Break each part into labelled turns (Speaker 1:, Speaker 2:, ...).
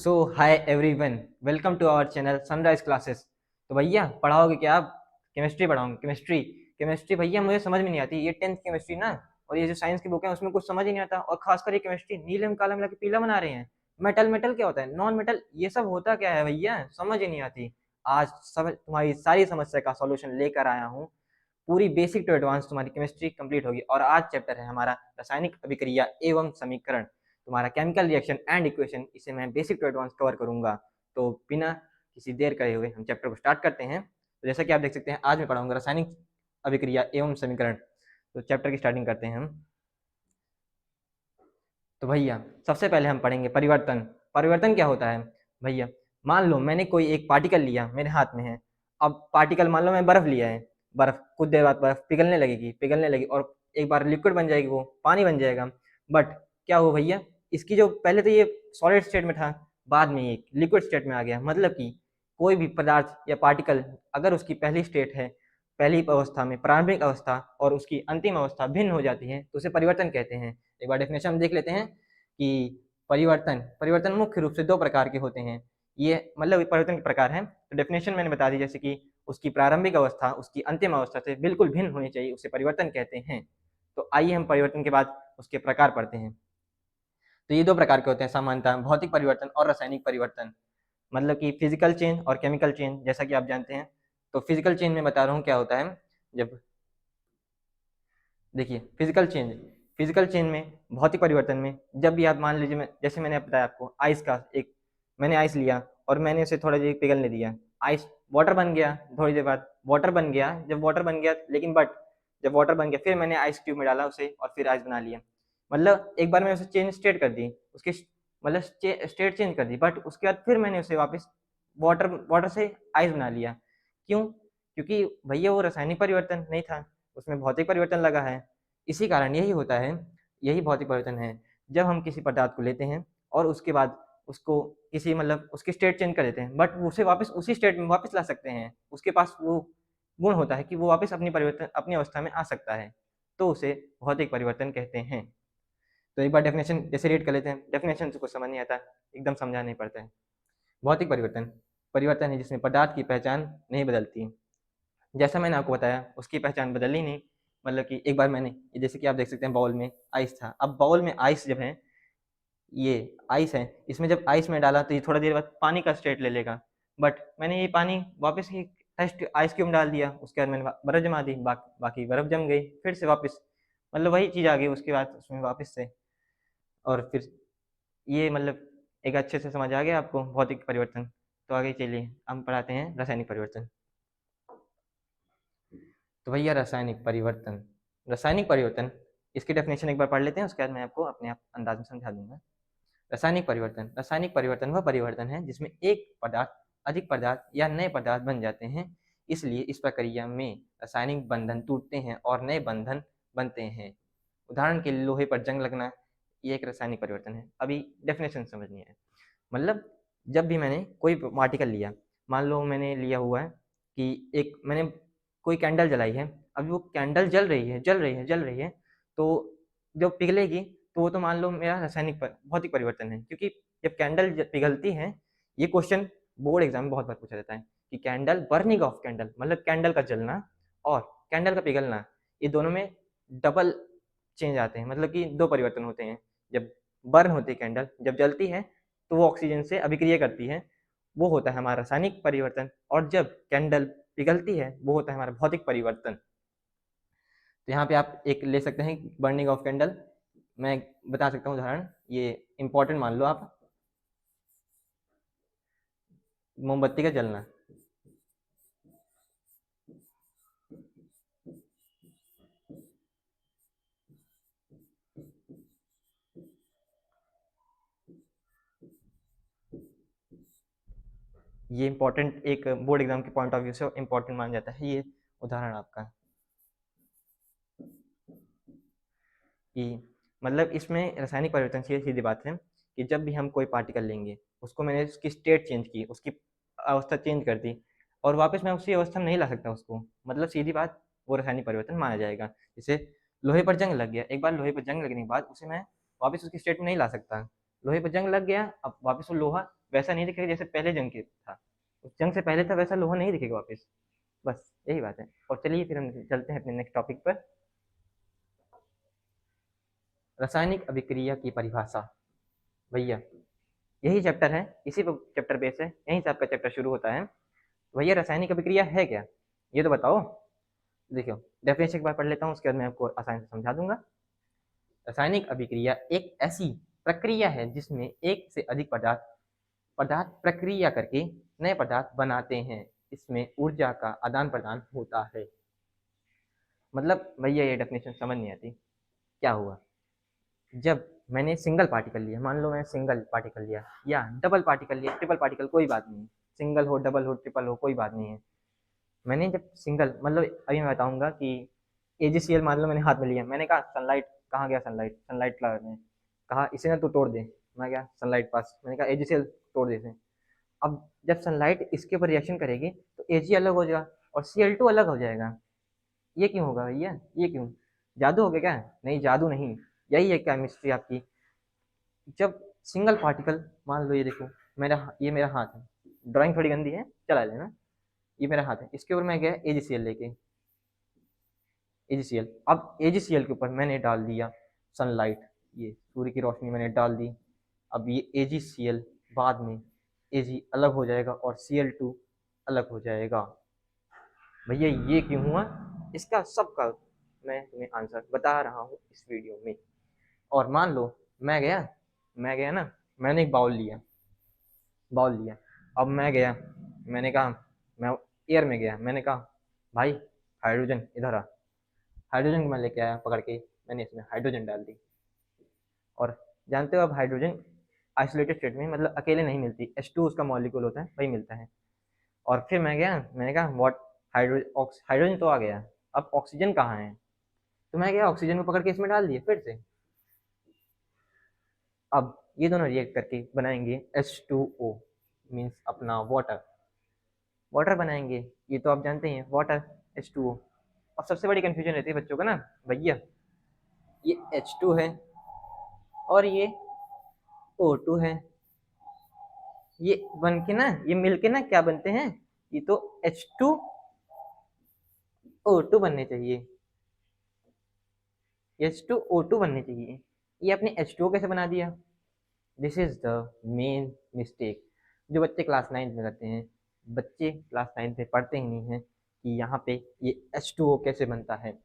Speaker 1: So hi everyone, welcome to our channel Sunrise Classes. तो भैया पढ़ाओगे क्या आप? केमिस्ट्री पढ़ाऊंगा। केमिस्ट्री केमिस्ट्री भैया मुझे समझ में नहीं आती। ये 10th केमिस्ट्री ना, और ये जो साइंस की बुक है उसमें कुछ समझ ही नहीं आता। और खासकर ये केमिस्ट्री नीले में काला मिला के पीला बना रहे हैं। मेटल मेटल क्या होता है, नॉन मेटल ये सब होता क्या है भैया, समझ ही नहीं आती। आज सब तुम्हारी सारी समस्या का सॉल्यूशन लेकर आया हूँ। पूरी बेसिक टू एडवांस तुम्हारी केमिस्ट्री कंप्लीट होगी। और आज चैप्टर है हमारा रासायनिक अभिक्रिया एवं समीकरण, तुम्हारा केमिकल रिएक्शन एंड इक्वेशन। इसे मैं बेसिक टू एडवांस कवर करूंगा। तो बिना किसी देर करे हुए हम चैप्टर को स्टार्ट करते हैं। तो जैसा कि आप देख सकते हैं, आज मैं पढ़ाऊंगा रासायनिक अभिक्रिया एवं समीकरण। तो चैप्टर की स्टार्टिंग करते हैं हम। तो भैया सबसे पहले हम पढ़ेंगे परिवर्तन। परिवर्तन क्या होता है भैया? मान लो मैंने कोई एक पार्टिकल लिया, मेरे हाथ में है। अब पार्टिकल, मान लो मैं बर्फ लिया है। बर्फ कुछ देर बाद बर्फ पिघलने लगेगी, पिघलने लगी और एक बार लिक्विड बन जाएगी, वो पानी बन जाएगा। बट क्या हो भैया, इसकी जो पहले तो ये सॉलिड स्टेट में था, बाद में ये लिक्विड स्टेट में आ गया। मतलब कि कोई भी पदार्थ या पार्टिकल अगर उसकी पहली स्टेट है, पहली अवस्था में प्रारंभिक अवस्था और उसकी अंतिम अवस्था भिन्न हो जाती है तो उसे परिवर्तन कहते हैं। एक बार डेफिनेशन हम देख लेते हैं कि परिवर्तन परिवर्तन मुख्य रूप से दो प्रकार के होते हैं। ये मतलब परिवर्तन के प्रकार हैं। तो डेफिनेशन मैंने बता दी, जैसे कि उसकी प्रारंभिक अवस्था उसकी अंतिम अवस्था से बिल्कुल भिन्न होनी चाहिए, उसे परिवर्तन कहते हैं। तो आइए हम परिवर्तन के बाद उसके प्रकार पढ़ते हैं। तो ये दो प्रकार के होते हैं सामान्यतः, भौतिक परिवर्तन और रासायनिक परिवर्तन। मतलब कि फिजिकल चेंज और केमिकल चेंज, जैसा कि आप जानते हैं। तो फिजिकल चेंज में बता रहा हूँ क्या होता है। जब देखिए फिजिकल चेंज में, भौतिक परिवर्तन में, जब भी आप मान लीजिए, जैसे मैंने बताया आपको आइस का एक, मैंने आइस लिया और मैंने उसे थोड़ा देर पिघलने दिया। आइस वाटर बन गया, थोड़ी देर बाद वाटर बन गया। जब वाटर बन गया, लेकिन बट जब वाटर बन गया फिर मैंने आइस क्यूब में डाला उसे और फिर आइस बना लिया। मतलब एक बार मैंने उसे चेंज स्टेट कर दी, उसकी मतलब स्टेट चेंज कर दी, बट उसके बाद फिर मैंने उसे वापस वाटर वाटर से आइस बना लिया। क्यों? क्योंकि भैया वो रासायनिक परिवर्तन नहीं था, उसमें भौतिक परिवर्तन लगा है। इसी कारण यही होता है, यही भौतिक परिवर्तन है। जब हम किसी पदार्थ को लेते हैं और उसके बाद उसको किसी मतलब उसकी स्टेट चेंज कर देते हैं, बट उसे वापस उसी स्टेट में वापस ला सकते हैं। उसके पास वो गुण होता है कि वो वापस अपनी अवस्था में आ सकता है। तो उसे भौतिक परिवर्तन कहते हैं। तो एक बार डेफिनेशन जैसे रीड कर लेते हैं। डेफिनेशन से कुछ समझ नहीं आता, एकदम समझा नहीं पड़ता है। भौतिक परिवर्तन परिवर्तन है जिसमें पदार्थ की पहचान नहीं बदलती। जैसा मैंने आपको बताया, उसकी पहचान बदली नहीं। मतलब कि एक बार मैंने, जैसे कि आप देख सकते हैं बाउल में आइस था। अब बाउल में आइस जब है, ये आइस है, इसमें जब आइस में डाला तो ये थोड़ा देर बाद पानी का स्टेट ले लेगा। बट मैंने ये पानी वापस ही टेस्ट आइस क्यूब में डाल दिया, उसके बाद मैंने बर्फ जमा दी, बाकी बर्फ जम गई, फिर से वापस मतलब वही चीज़ आ गई उसके बाद उसमें वापस से। और फिर ये मतलब एक अच्छे से समझ आ गया आपको भौतिक परिवर्तन। तो आगे चलिए हम पढ़ाते हैं रासायनिक परिवर्तन। तो भैया रासायनिक परिवर्तन, इसकी डेफिनेशन एक बार पढ़ लेते हैं, उसके बाद मैं आपको अपने आप अंदाज में समझा दूंगा। रासायनिक परिवर्तन वह परिवर्तन है जिसमें एक पदार्थ अधिक पदार्थ या नए पदार्थ बन जाते हैं। इसलिए इस प्रक्रिया में रासायनिक बंधन टूटते हैं और नए बंधन बनते हैं। उदाहरण के लिए लोहे पर जंग लगना, ये एक रासायनिक परिवर्तन है। अभी डेफिनेशन समझनी है। मतलब जब भी मैंने कोई पार्टिकल लिया, मान लो मैंने लिया हुआ है कि एक मैंने कोई कैंडल जलाई है। अभी वो कैंडल जल रही है, जल रही है, जल रही है। तो जब पिघलेगी तो वो तो मान लो मेरा भौतिक परिवर्तन है। क्योंकि जब कैंडल पिघलती है, ये क्वेश्चन बोर्ड एग्जाम में बहुत बार पूछा जाता है कि कैंडल, बर्निंग ऑफ कैंडल मतलब कैंडल का जलना और कैंडल का पिघलना, ये दोनों में डबल चेंज आते हैं। मतलब कि दो परिवर्तन होते हैं। जब बर्न होती है कैंडल, जब जलती है तो वो ऑक्सीजन से अभिक्रिया करती है, वो होता है हमारा रासायनिक परिवर्तन। और जब कैंडल पिघलती है वो होता है हमारा भौतिक परिवर्तन। तो यहाँ पे आप एक ले सकते हैं बर्निंग ऑफ कैंडल। मैं बता सकता हूँ उदाहरण, ये इंपॉर्टेंट मान लो आप, मोमबत्ती का जलना। ये इंपॉर्टेंट, एक बोर्ड एग्जाम के पॉइंट ऑफ व्यू से इंपॉर्टेंट माना जाता है ये उदाहरण आपका। कि मतलब इसमें रासायनिक परिवर्तन की सीधी बात है कि जब भी हम कोई पार्टिकल लेंगे, उसको मैंने उसकी स्टेट चेंज की, उसकी अवस्था चेंज कर दी और वापस मैं उसी अवस्था में नहीं ला सकता उसको, मतलब सीधी बात वो रासायनिक परिवर्तन माना जाएगा। जैसे लोहे पर जंग लग गया, एक बार लोहे पर जंग लगने के बाद उसे मैं वापस उसकी स्टेट में नहीं ला सकता। लोहे पर जंग लग गया, अब वापस वो लोहा वैसा नहीं दिखेगा जैसे पहले जंग के था, उस जंग से पहले था वैसा लोहा नहीं दिखेगा वापस। बस यही बात है। और चलिए फिर हम चलते हैं अपने नेक्स्ट टॉपिक पर। रासायनिक अभिक्रिया की परिभाषा। भैया यही चैप्टर है, इसी चैप्टर बेस है, यहीं से आपका चैप्टर शुरू होता है। भैया रासायनिक अभिक्रिया है क्या, ये तो बताओ। देखो डेफिनेशन एक बार पढ़ लेता हूँ, उसके बाद मैं आपको आसानी से समझा दूंगा। रासायनिक अभिक्रिया एक ऐसी प्रक्रिया है जिसमें एक से अधिक पदार्थ पदार्थ प्रक्रिया करके नए पदार्थ बनाते हैं। इसमें ऊर्जा का आदान प्रदान होता है। मतलब भैया ये डेफिनेशन समझ नहीं आती। क्या हुआ, जब मैंने सिंगल पार्टिकल लिया, मान लो मैं सिंगल पार्टिकल लिया या डबल पार्टिकल लिया, ट्रिपल पार्टिकल कोई बात नहीं, सिंगल हो डबल हो ट्रिपल हो कोई बात नहीं है। मैंने जब सिंगल मतलब अभी मैं बताऊंगा कि एजीसीएल मान लो मैंने हाथ में लिया, मैंने कहा सनलाइट कहाँ गया, सनलाइट सनलाइट ने कहा इसे ना तो तोड़ दे, मैं क्या सनलाइट पास, मैंने कहा एजीसीएल तोड़ दे इसे। अब जब सनलाइट इसके ऊपर रिएक्शन करेगी तो एजी अलग हो जाएगा और सीएल अलग हो जाएगा। ये क्यों होगा भैया, ये क्यों, जादू हो गया क्या? नहीं जादू नहीं, यही है केमिस्ट्री आपकी। जब सिंगल पार्टिकल, मान लो ये देखो मेरा, ये मेरा हाथ है, ड्राइंग थोड़ी गंदी है चला लेना, ये मेरा हाथ है, इसके ऊपर मैं गया एजीसीएल लेके, एजीसीएल, अब एजीसीएल के ऊपर मैंने डाल दिया सनलाइट, ये सूर्य की रोशनी मैंने डाल दी। अब ये एजीसीएल बाद में एजी अलग हो जाएगा और सीएल अलग हो जाएगा। भैया ये क्यों हुआ, इसका सबका मैं तुम्हें आंसर बता रहा हूँ इस वीडियो में। और मान लो मैं गया ना, मैंने एक बाउल लिया, अब मैं गया, मैंने कहा मैं एयर में गया, मैंने कहा भाई हाइड्रोजन इधर आ, हाइड्रोजन को मैं लेके आया पकड़ के, मैंने इसमें हाइड्रोजन डाल दी। और जानते हो अब हाइड्रोजन आइसोलेटेड स्टेट में मतलब अकेले नहीं मिलती, H2 उसका मॉलिक्यूल होता है वही मिलता है। और फिर मैं गया, मैंने कहा व्हाट, हाइड्रोजन तो आ गया, अब ऑक्सीजन कहाँ है, तो मैं गया ऑक्सीजन को पकड़ के इसमें डाल दिए फिर से। अब ये दोनों रिएक्ट करके बनाएंगे H2O, मीन्स अपना वाटर, वाटर बनाएंगे, ये तो आप जानते हैं वाटर H2O। अब सबसे बड़ी कंफ्यूजन रहती है बच्चों का ना, भैया ये H2 है और ये O2 है, ये बन के ना, ये मिलके ना क्या बनते हैं, ये तो H2O2 बनने चाहिए, H2O2 बनने चाहिए, ये अपने H2O कैसे बना दिया। This is the main mistake जो बच्चे क्लास 9 में करते हैं। बच्चे क्लास 9 में पढ़ते ही नहीं हैं कि यहाँ पे ये H2O कैसे बनता है,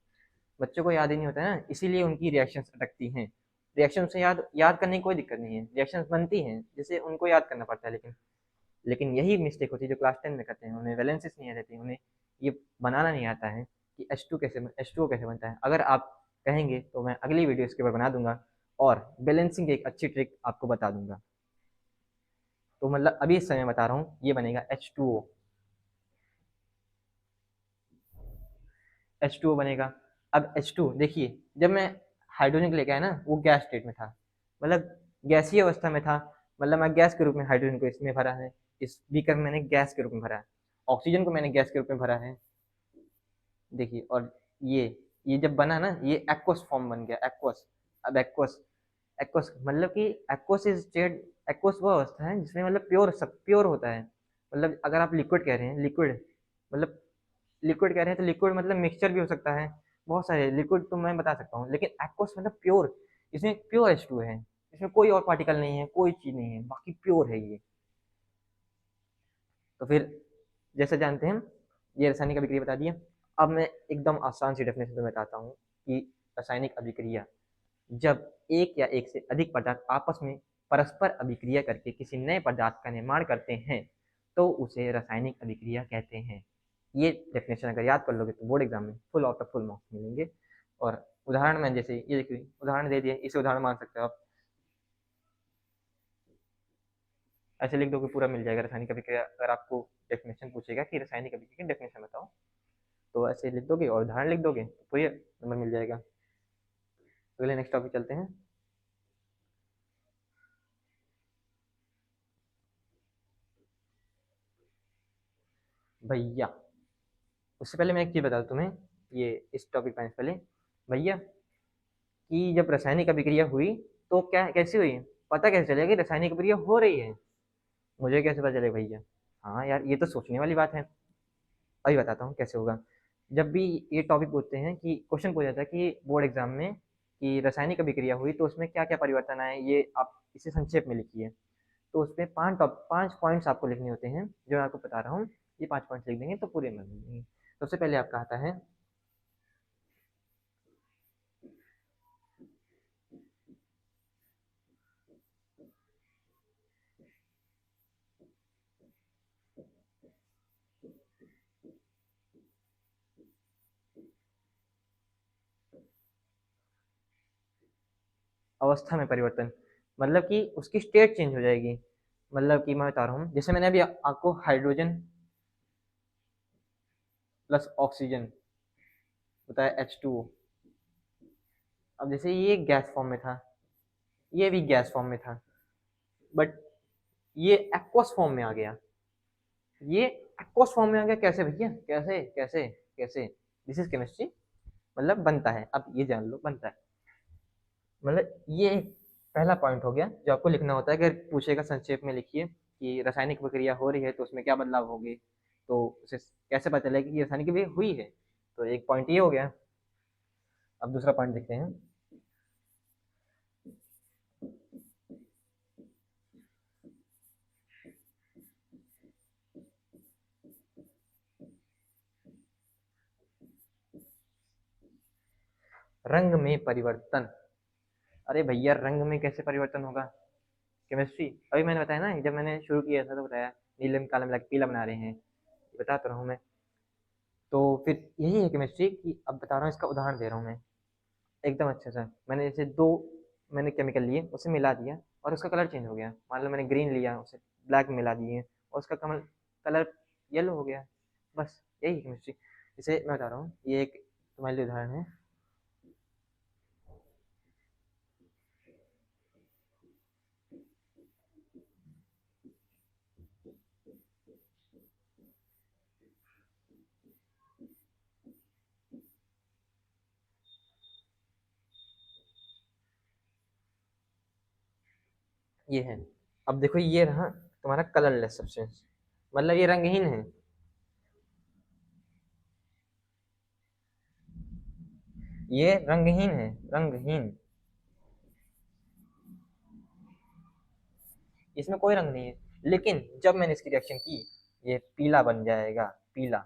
Speaker 1: बच्चों को याद ही नहीं होता है ना, इसीलिए उनकी रिएक्शंस अटकती हैं। रिएक्शन से याद याद करने की कोई दिक्कत नहीं है, रिएक्शंस बनती हैं जिसे उनको याद करना पड़ता है, लेकिन यही मिस्टेक होती है जो क्लास 10 में करते हैं, उन्हें वैलेंसेस नहीं आ रहती, उन्हें ये बनाना नहीं आता है कि H2O कैसे बनता है। अगर आप कहेंगे तो मैं अगली वीडियो इसके ऊपर बना दूंगा और बैलेंसिंग की एक अच्छी ट्रिक आपको बता दूंगा। तो मतलब अभी इस समय बता रहा हूँ, ये बनेगा H2O बनेगा। अब H2 देखिए, जब मैं हाइड्रोजन को लेके आया ना, वो गैस स्टेट में था, मतलब गैसीय अवस्था में था, मतलब मैं गैस के रूप में हाइड्रोजन को इसमें भरा है, इस बीकर में मैंने गैस के रूप में भरा है, ऑक्सीजन को मैंने गैस के रूप में भरा है। देखिए, और ये जब बना ना, ये एक्वस फॉर्म बन गया, एक्वस। अब एक्वस, एक्वस मतलब कि एक्वस इज स्टेट, एक्वस वो अवस्था है जिसमें मतलब प्योर, सब प्योर होता है। मतलब अगर आप लिक्विड कह रहे हैं, लिक्विड मतलब लिक्विड कह रहे हैं तो लिक्विड मतलब मिक्सचर भी हो सकता है, बहुत सारे लिक्विड तो मैं बता सकता हूँ, लेकिन एक्वस मतलब प्योर, इसमें प्योर H2 है, इसमें कोई और पार्टिकल नहीं है, कोई चीज नहीं है, बाकी प्योर है ये। तो फिर जैसे जानते हैं, ये रासायनिक अभिक्रिया बता दिया। अब मैं एकदम आसान सी डेफिनेशन में बताता हूँ कि रासायनिक अभिक्रिया, जब एक या एक से अधिक पदार्थ आपस में परस्पर अभिक्रिया करके किसी नए पदार्थ का निर्माण करते हैं तो उसे रासायनिक अभिक्रिया कहते हैं। ये डेफिनेशन अगर याद कर लोगे तो बोर्ड एग्जाम में full out of full marks मिलेंगे। और उदाहरण में जैसे ये देखिए, उदाहरण दे दिए, इसे उदाहरण मान सकते हो आप, ऐसे लिख दो कि पूरा मिल जाएगा रासायनिक अभिक्रिया। अगर आपको डेफिनेशन पूछेगा कि रासायनिक अभिक्रिया की डेफिनेशन बताओ, तो ऐसे लिख दोगे और उदाहरण लिख दोगे तो ये नंबर मिल जाएगा। अगले नेक्स्ट टॉपिक चलते हैं। भैया उससे पहले मैं एक चीज बता दूं तुम्हें, ये इस टॉपिक पर पहले, भैया कि जब रासायनिक अभिक्रिया हुई तो क्या कैसे हुई, पता कैसे चलेगा कि रासायनिक अभिक्रिया हो रही है। मुझे कैसे पता चलेगा भैया? हाँ यार, ये तो सोचने वाली बात है। अभी बताता हूँ कैसे होगा। जब भी ये टॉपिक पूछते हैं कि क्वेश्चन पूछा जाता है कि बोर्ड एग्जाम में कि रासायनिक अभिक्रिया हुई तो उसमें क्या क्या परिवर्तन आए, ये आप इसे संक्षेप में लिखिए। तो उसमें 5 पॉइंट्स आपको लिखने होते हैं, जो मैं आपको बता रहा हूँ। ये 5 पॉइंट्स लिख देंगे तो पूरे में लिख देंगे। सबसे पहले आपका आता है अवस्था में परिवर्तन। मतलब कि उसकी स्टेट चेंज हो जाएगी। मतलब कि मैं बता रहा हूँ, जैसे मैंने अभी आपको हाइड्रोजन प्लस ऑक्सीजन बताया H2O। अब जैसे ये गैस फॉर्म में था, ये भी गैस फॉर्म में था, बट ये एक्वस फॉर्म में आ गया। ये एक्वस फॉर्म में आ गया कैसे भैया? कैसे कैसे कैसे? This is chemistry. मतलब बनता है, अब ये जान लो बनता है। मतलब ये पहला पॉइंट हो गया जो आपको लिखना होता है। अगर पूछेगा संक्षेप में लिखिए कि रासायनिक प्रक्रिया हो रही है तो उसमें क्या बदलाव होंगे, तो उसे कैसे पता चलेगा कि रासायनिक भी हुई है। तो एक पॉइंट ये हो गया। अब दूसरा पॉइंट देखते हैं। रंग में परिवर्तन। अरे भैया, रंग में कैसे परिवर्तन होगा? केमिस्ट्री अभी मैंने बताया ना, जब मैंने शुरू किया था तो बताया नीले में काला मिला के पीला बना रहे हैं, बता तो रहा हूँ मैं। तो फिर यही है केमिस्ट्री की। अब बता रहा हूँ, इसका उदाहरण दे रहा हूँ मैं एकदम अच्छे से। मैंने जैसे दो मैंने केमिकल लिए, उसे मिला दिया और उसका कलर चेंज हो गया। मान लो मैंने ग्रीन लिया, उसे ब्लैक में मिला दिए और उसका कमल कलर येलो हो गया। बस यही है केमिस्ट्री। इसे मैं बता रहा हूँ, ये एक तुम्हारे लिए उदाहरण है। ये है। अब देखो, ये रहा तुम्हारा कलरलेस सब्सटेंस, मतलब ये रंगहीन है। ये रंगहीन है, रंगहीन। इसमें कोई रंग नहीं है। लेकिन जब मैंने इसकी रिएक्शन की, ये पीला बन जाएगा, पीला।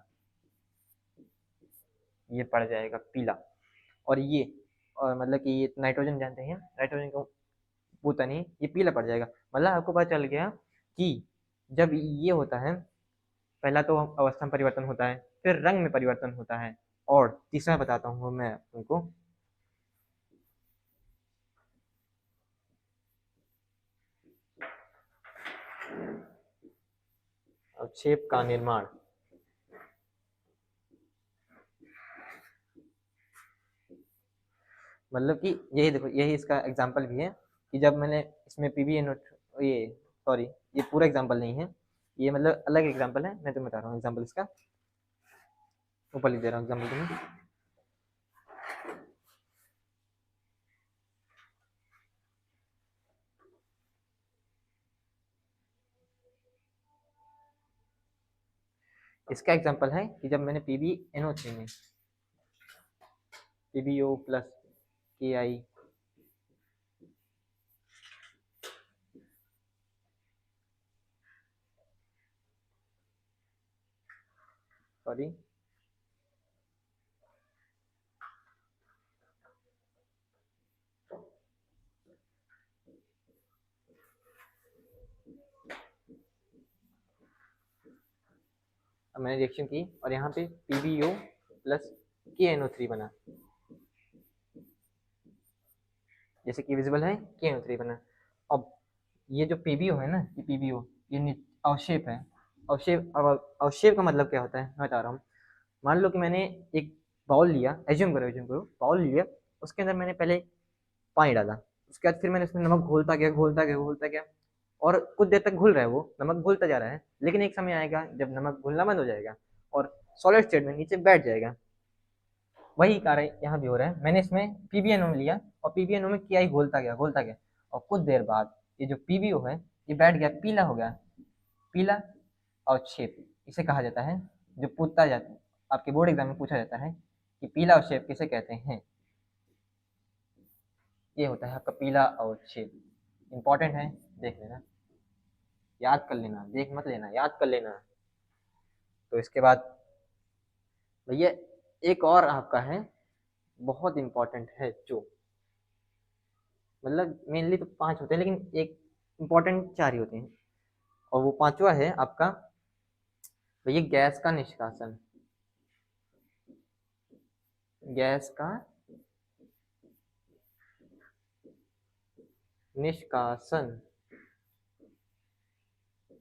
Speaker 1: ये पड़ जाएगा पीला। और ये, और मतलब कि ये नाइट्रोजन जानते हैं, नाइट्रोजन को पूता नहीं, ये पीला पड़ जाएगा। मतलब आपको पता चल गया कि जब ये होता है, पहला तो अवस्था में परिवर्तन होता है, फिर रंग में परिवर्तन होता है, और तीसरा बताता हूँ मैं तुमको। अवक्षेप का निर्माण। मतलब कि यही देखो, यही इसका एग्जाम्पल भी है कि जब मैंने इसमें पीबीएन, ये सॉरी, ये पूरा एग्जाम्पल नहीं है, ये मतलब अलग एग्जाम्पल है। मैं तुम्हें बता रहा हूँ एग्जाम्पल इसका, ऊपर लिख दे रहा हूँ एग्जाम्पल तुम्हें। इसका एग्जाम्पल है कि जब मैंने PbNO3 में PbO प्लस KI, सॉरी, अब मैंने रिएक्शन की और यहाँ पे PbO प्लस KNO3 बना, जैसे कि विजिबल है KNO3 बना। अब ये जो PbO है ना, ये PbO, ये अवक्षेप है। अवक्षेप का मतलब क्या होता है मैं बता रहा हूँ। मान लो कि मैंने एक बाउल लिया, एज्यूम करो बाउल लिया, उसके अंदर मैंने पहले पानी डाला, उसके बाद फिर मैंने उसमें नमक घोलता गया और कुछ देर तक घुल रहा है, वो नमक घुलता जा रहा है। लेकिन एक समय आएगा जब नमक घुलना बंद हो जाएगा और सॉलिड स्टेट में नीचे बैठ जाएगा। वही कार्य यहाँ भी हो रहा है। मैंने इसमें PbNO लिया और PbNO में KI घोलता गया और कुछ देर बाद ये जो PbO है, ये बैठ गया, पीला हो गया। पीला अवक्षेप इसे कहा जाता है, जो पूछता जाता आपके बोर्ड एग्जाम में पूछा जाता है कि पीला अवक्षेप किसे कहते हैं। ये होता है आपका पीला अवक्षेप। इंपॉर्टेंट है, देख लेना, याद कर लेना, देख मत लेना, याद कर लेना। तो इसके बाद भैया एक और आपका है, बहुत इंपॉर्टेंट है, जो मतलब मेनली तो 5 होते हैं लेकिन एक इंपॉर्टेंट 4 ही होते हैं, और वो 5वां है आपका भैया गैस का निष्कासन। गैस का निष्कासन।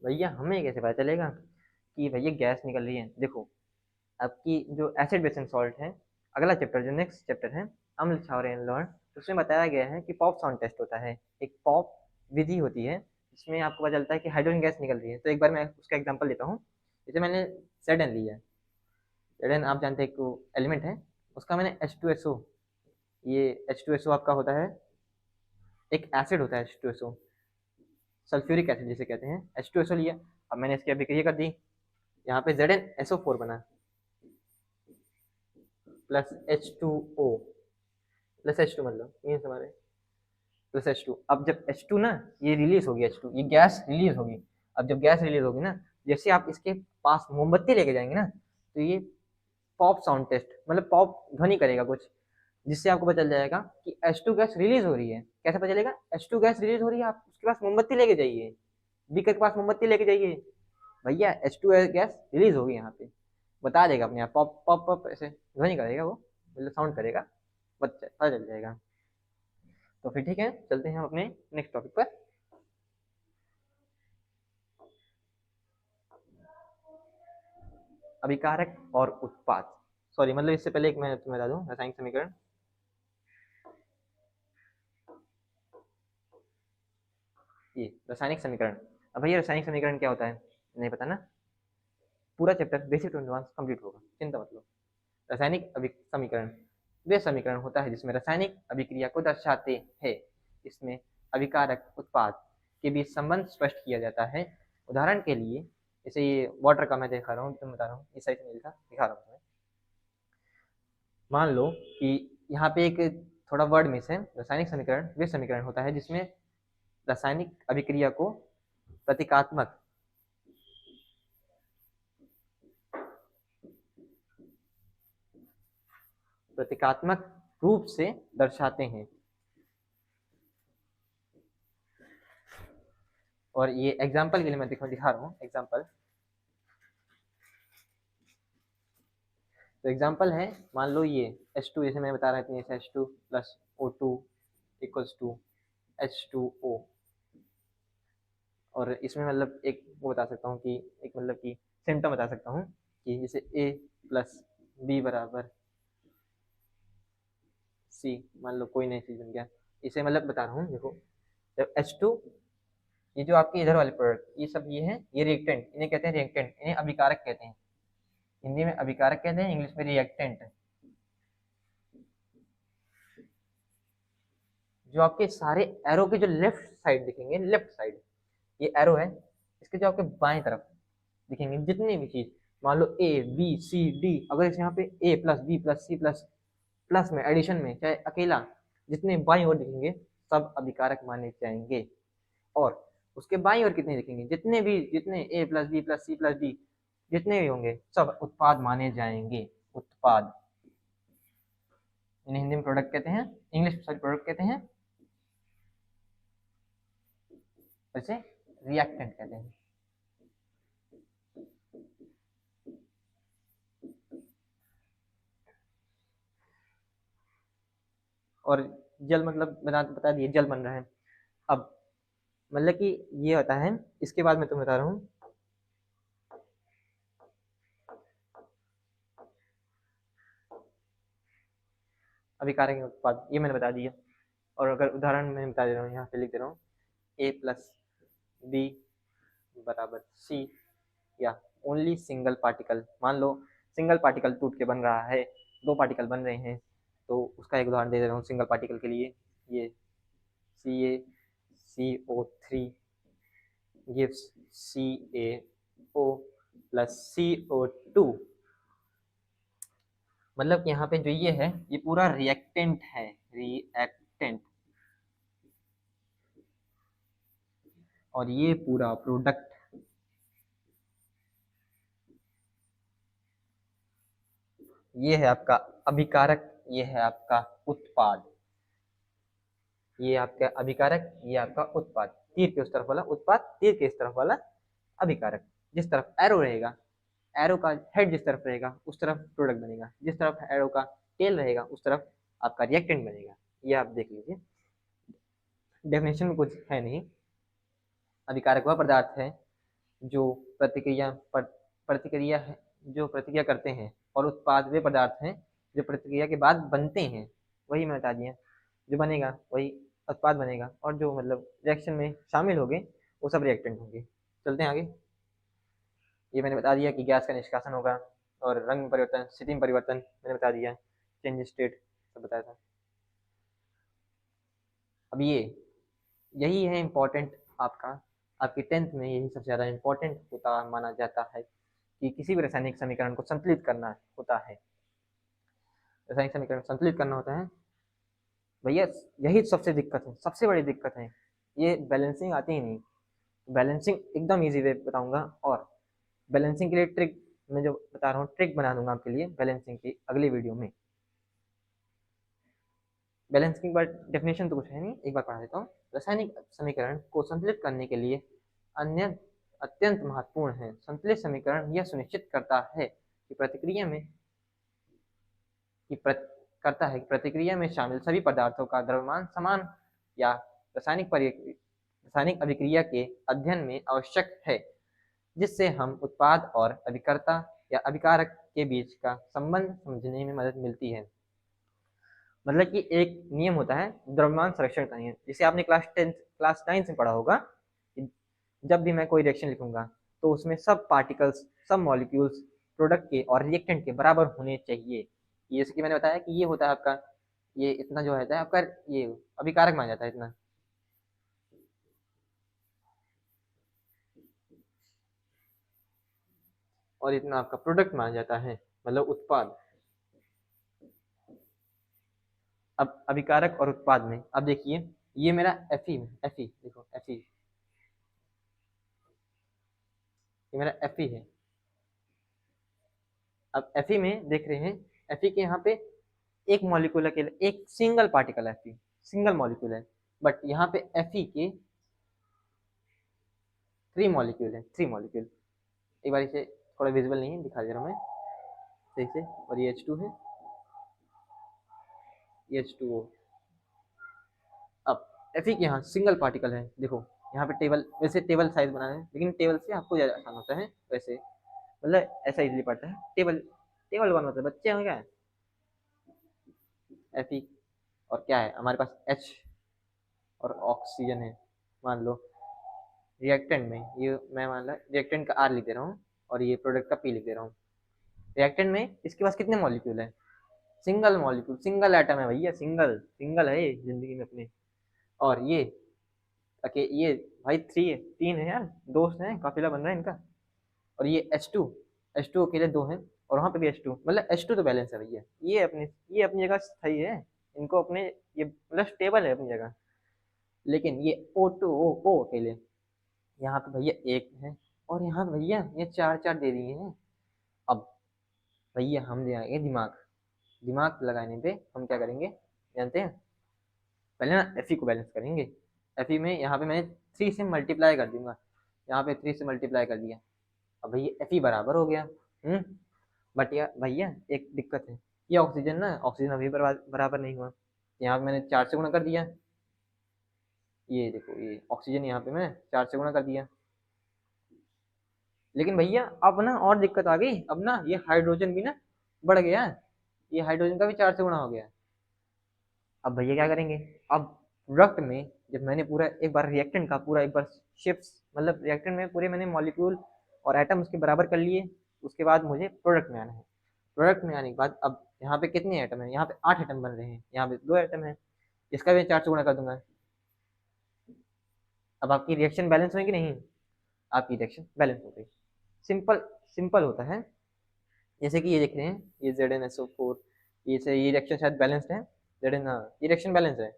Speaker 1: भैया हमें कैसे पता चलेगा कि भैया गैस निकल रही है? देखो, आपकी जो एसिड बेस एंड सॉल्ट है, अगला चैप्टर जो नेक्स्ट चैप्टर है अम्ल क्षार एंड लवण, उसमें बताया गया है कि पॉप साउंड टेस्ट होता है। एक पॉप विधि होती है जिसमें आपको पता चलता है कि हाइड्रोजन गैस निकल रही है। तो एक बार मैं उसका एग्जांपल देता हूँ। जैसे मैंने सेडन लिया है, सेडन आप जानते हैं एक एलिमेंट है, उसका मैंने H2SO, ये H2SO आपका होता है एक एसिड होता है, H2SO सल्फ्यूरिक एसिड जिसे कहते हैं। H2SO लिया, अब मैंने इसकी अभिक्रिया कर दी, यहाँ पे ZnSO4 बना प्लस H2O प्लस H2, मतलब मीन्स हमारे प्लस H2। अब जब H2 ना ये रिलीज होगी, H2 ये गैस रिलीज होगी। अब जब गैस रिलीज होगी ना, जैसे आप इसके पास मोमबत्ती लेके जाएंगे ना, तो ये पॉप साउंड टेस्ट, मतलब पॉप ध्वनि करेगा कुछ, जिससे आपको पता चल जाएगा कि H2 गैस रिलीज हो रही है। कैसे पता चलेगा? H2 गैस रिलीज हो रही है, आप उसके पास मोमबत्ती लेके जाइए, बीकर के पास मोमबत्ती लेके जाइए, भैया H2 गैस रिलीज होगी, यहाँ पे बता देगा अपने आप, पॉप पॉप पॉप ऐसे ध्वनि करेगा वो, मतलब साउंड करेगा, पता चल जाएगा। तो फिर ठीक है, चलते हैं हम अपने नेक्स्ट टॉपिक पर। अभिकारक और उत्पाद, सॉरी मतलब इससे पहले एक मैं तुम्हें बता दूं रासायनिक समीकरण। ये रासायनिक समीकरण, अब भैया रासायनिक समीकरण क्या होता है नहीं पता ना? पूरा chapter basic to advance complete होगा, चिंता मत लो। रासायनिक समीकरण वे समीकरण होता है जिसमें रासायनिक अभिक्रिया को दर्शाते हैं। इसमें अभिकारक उत्पाद के बीच संबंध स्पष्ट किया जाता है। उदाहरण के लिए जैसे ये वाटर का मैं दिखा रहा हूँ, तुम बता रहा हूँ, इस साइड से नहीं लिखा, दिखा रहा हूँ तुम्हें। मान लो कि यहाँ पे एक थोड़ा वर्ड मिस है। रासायनिक समीकरण वे समीकरण होता है जिसमें रासायनिक अभिक्रिया को प्रतीकात्मक प्रतीकात्मक रूप से दर्शाते हैं। और ये एग्जाम्पल के लिए मैं दिखा रहा हूँ एग्जाम्पल। तो एग्जाम्पल है, मान लो ये H2, जैसे मैं बता रहा था, जैसे H2 plus O2 equals to H2O। और इसमें मतलब एक वो बता सकता हूँ कि एक मतलब कि सिम्टम बता सकता हूँ कि जैसे A प्लस B बराबर C, मान लो कोई नई चीज बन गया, इसे मतलब बता रहा हूँ। देखो, जब H2, ये जो आपके इधर वाले प्रोडक्ट, ये सब ये है, ये रिएक्टेंट, इन्हें कहते हैं रिएक्टेंट, इन्हें अभिकारक कहते हैं। हिंदी में अभिकारक कहते हैं, इंग्लिश में रिएक्टेंट। जो आपके सारे एरो के जो लेफ्ट साइड दिखेंगे, लेफ्ट साइड ये एरो है, इसके जो आपके बाएं तरफ दिखेंगे जितनी भी चीज, मान लो ए बी सी डी, अगर इस यहाँ पे A plus B plus C plus plus में एडिशन में चाहे अकेला, जितने बाई ओर दिखेंगे सब अभिकारक माने जाएंगे। और उसके बाई ओर कितने दिखेंगे, जितने भी, जितने A plus B plus C plus D जितने भी होंगे सब उत्पाद माने जाएंगे। उत्पाद, इन्हें हिंदी में प्रोडक्ट कहते हैं, इंग्लिश में सॉरी प्रोडक्ट कहते हैं, वैसे रिएक्टेंट कहते हैं। और जल मतलब बता दिए, जल बन रहा है। अब मतलब कि ये होता है, इसके बाद मैं तुम्हें बता रहा हूँ अभिकारक उत्पाद, ये मैंने बता दिया। और अगर उदाहरण मैं बता दे रहा हूँ, यहाँ पे लिख दे रहा हूँ ए प्लस बी बराबर सी, या ओनली सिंगल पार्टिकल, मान लो सिंगल पार्टिकल टूट के बन रहा है, 2 पार्टिकल बन रहे हैं, तो उसका एक उदाहरण दे रहा हूँ सिंगल पार्टिकल के लिए। ये CaCO3 gives CaO plus CO2, मतलब कि यहाँ पे जो ये है ये पूरा रिएक्टेंट है, रिएक्टेंट, और ये पूरा प्रोडक्ट। ये है आपका अभिकारक, ये है आपका उत्पाद, ये आपका अभिकारक, ये आपका उत्पाद। तीर के उस तरफ वाला उत्पाद, तीर के इस तरफ वाला अभिकारक। जिस तरफ एरो रहेगा, एरो का हेड जिस तरफ रहेगा उस तरफ प्रोडक्ट बनेगा, जिस तरफ एरो का टेल रहेगा उस तरफ आपका रिएक्टेंट बनेगा। ये आप देख लीजिए, डेफिनेशन में कुछ है नहीं। अभिकारक वह पदार्थ है जो प्रतिक्रिया है, जो प्रतिक्रिया करते हैं, और उत्पाद वे पदार्थ हैं जो प्रतिक्रिया के बाद बनते हैं। वही मैं बता दिया, जो बनेगा वही उत्पाद बनेगा, और जो मतलब रिएक्शन में शामिल हो गए वो सब रिएक्टेंट होंगे। चलते हैं आगे। ये मैंने बता दिया कि गैस का निष्कासन होगा, और रंग में परिवर्तन, स्थिति में परिवर्तन मैंने बता दिया, चेंज स्टेट सब बताया था। अब ये यही है इम्पोर्टेंट आपका, आपकी 10th में यही सबसे ज़्यादा इम्पोर्टेंट होता माना जाता है कि किसी भी रासायनिक समीकरण को संतुलित करना होता है। रासायनिक समीकरण संतुलित करना होता है भैया, यही सबसे दिक्कत है, सबसे बड़ी दिक्कत है। ये बैलेंसिंग आती ही नहीं। बैलेंसिंग एकदम ईजी वे बताऊंगा, और बैलेंसिंग के लिए ट्रिक मैं जो बता रहा हूँ, ट्रिक बना दूंगा आपके लिए बैलेंसिंग की अगली वीडियो में। बैलेंसिंग के बाद डेफिनेशन तो कुछ है नहीं, एक बार पढ़ा देता हूँ। रासायनिक समीकरण को संतुलित करने के लिए अन्य अत्यंत महत्वपूर्ण है। संतुलित समीकरण यह सुनिश्चित करता है कि प्रतिक्रिया में शामिल सभी पदार्थों का द्रव्यमान समान या रासायनिक अभिक्रिया के अध्ययन में आवश्यक है, जिससे हम उत्पाद और अभिकर्ता या अभिकारक के बीच का संबंध समझने में मदद मिलती है। मतलब कि एक नियम होता है द्रव्यमान संरक्षण का नियम, जिसे आपने क्लास 9 में पढ़ा होगा कि जब भी मैं कोई रिएक्शन लिखूंगा तो उसमें सब पार्टिकल्स, सब मॉलिक्यूल्स प्रोडक्ट के और रिएक्टेंट के बराबर होने चाहिए। ये जैसे कि मैंने बताया कि ये होता है आपका, ये इतना जो होता है आपका, ये अभिकारक माना जाता है इतना, और इतना आपका प्रोडक्ट माना जाता है, मतलब उत्पाद। अब अभिकारक और उत्पाद में अब देखिए, ये मेरा Fe देखो Fe, ये मेरा Fe है। अब Fe में देख रहे हैं, Fe के यहाँ पे एक मॉलिक्यूल अकेले, एक सिंगल पार्टिकल है, Fe सिंगल मॉलिक्यूल है, बट यहाँ पे Fe के 3 मॉलिक्यूल है, 3 मॉलिक्यूल। एक बार इसे थोड़ा विजिबल नहीं है, दिखा दे रहा हूँ मैं सही से। और ये H2 है, ये H2O। अब Fe के यहाँ सिंगल पार्टिकल है, देखो यहाँ पे टेबल, वैसे टेबल साइज बनाना है, लेकिन टेबल से आपको ज़्यादा आसान होता है, वैसे मतलब ऐसा इजीली पड़ता है। टेबल टेबल वन मतलब बच्चे हैं क्या, Fe, और क्या है हमारे पास H और ऑक्सीजन है। मान लो रिएक्टेंट में ये मैं मान लो रिएक्टेंट का R लिख दे रहा हूँ, और ये प्रोडक्ट का P लिख दे रहा हूँ। रिएक्टेंट में इसके पास कितने मॉलिक्यूल है, सिंगल मॉलिक्यूल, सिंगल एटम है भैया, सिंगल सिंगल है ये जिंदगी में अपने। और ये भाई 3 है, 3 है यार, दोस्त हैं, काफिला बन रहा है इनका। और ये H2 अकेले 2 हैं, और वहाँ पे भी H2, मतलब H2 तो बैलेंस है भैया, ये अपनी जगह सही है, इनको अपने ये मतलब स्टेबल है अपनी जगह। लेकिन ये O2O अकेले यहाँ पे भैया 1 है, और यहाँ पे भैया ये 4 दे दिए हैं। अब भैया हम ले आएंगे दिमाग लगाने पे हम क्या करेंगे जानते हैं, पहले ना Fe को बैलेंस करेंगे। Fe में यहाँ पे मैंने 3 से मल्टीप्लाई कर दूंगा, यहाँ पे 3 से मल्टीप्लाई कर दिया, अब भैया Fe बराबर हो गया। बट यार भैया एक दिक्कत है, ये ऑक्सीजन अभी बराबर नहीं हुआ, यहाँ पे मैंने 4 से गुणा कर दिया। ये देखो ये ऑक्सीजन यहाँ पे मैंने 4 से गुणा कर दिया। लेकिन भैया अब ना और दिक्कत आ गई, अब ना ये हाइड्रोजन भी ना बढ़ गया, ये हाइड्रोजन का भी 4 से गुणा हो गया। अब भैया क्या करेंगे, अब प्रोडक्ट में जब मैंने पूरा एक बार रिएक्टेंट का पूरा एक बार शिफ्ट, मतलब रिएक्टेंट में पूरे मैंने मॉलिक्यूल और एटम उसके बराबर कर लिए, उसके बाद मुझे प्रोडक्ट में आना है। प्रोडक्ट में आने के बाद अब यहाँ पे कितने एटम है, यहाँ पे 8 एटम बन रहे हैं, यहाँ पे 2 एटम है, इसका भी 4 से गुणा कर दूंगा। अब आपकी रिएक्शन बैलेंस हुई कि नहीं, आपकी रिएक्शन बैलेंस हो गई। सिंपल सिंपल होता है। जैसे कि ये देख रहे हैं, ये ZnSO4, ये रिएक्शन शायद बैलेंस्ड है। Zn, हाँ, ये रिएक्शन बैलेंस है,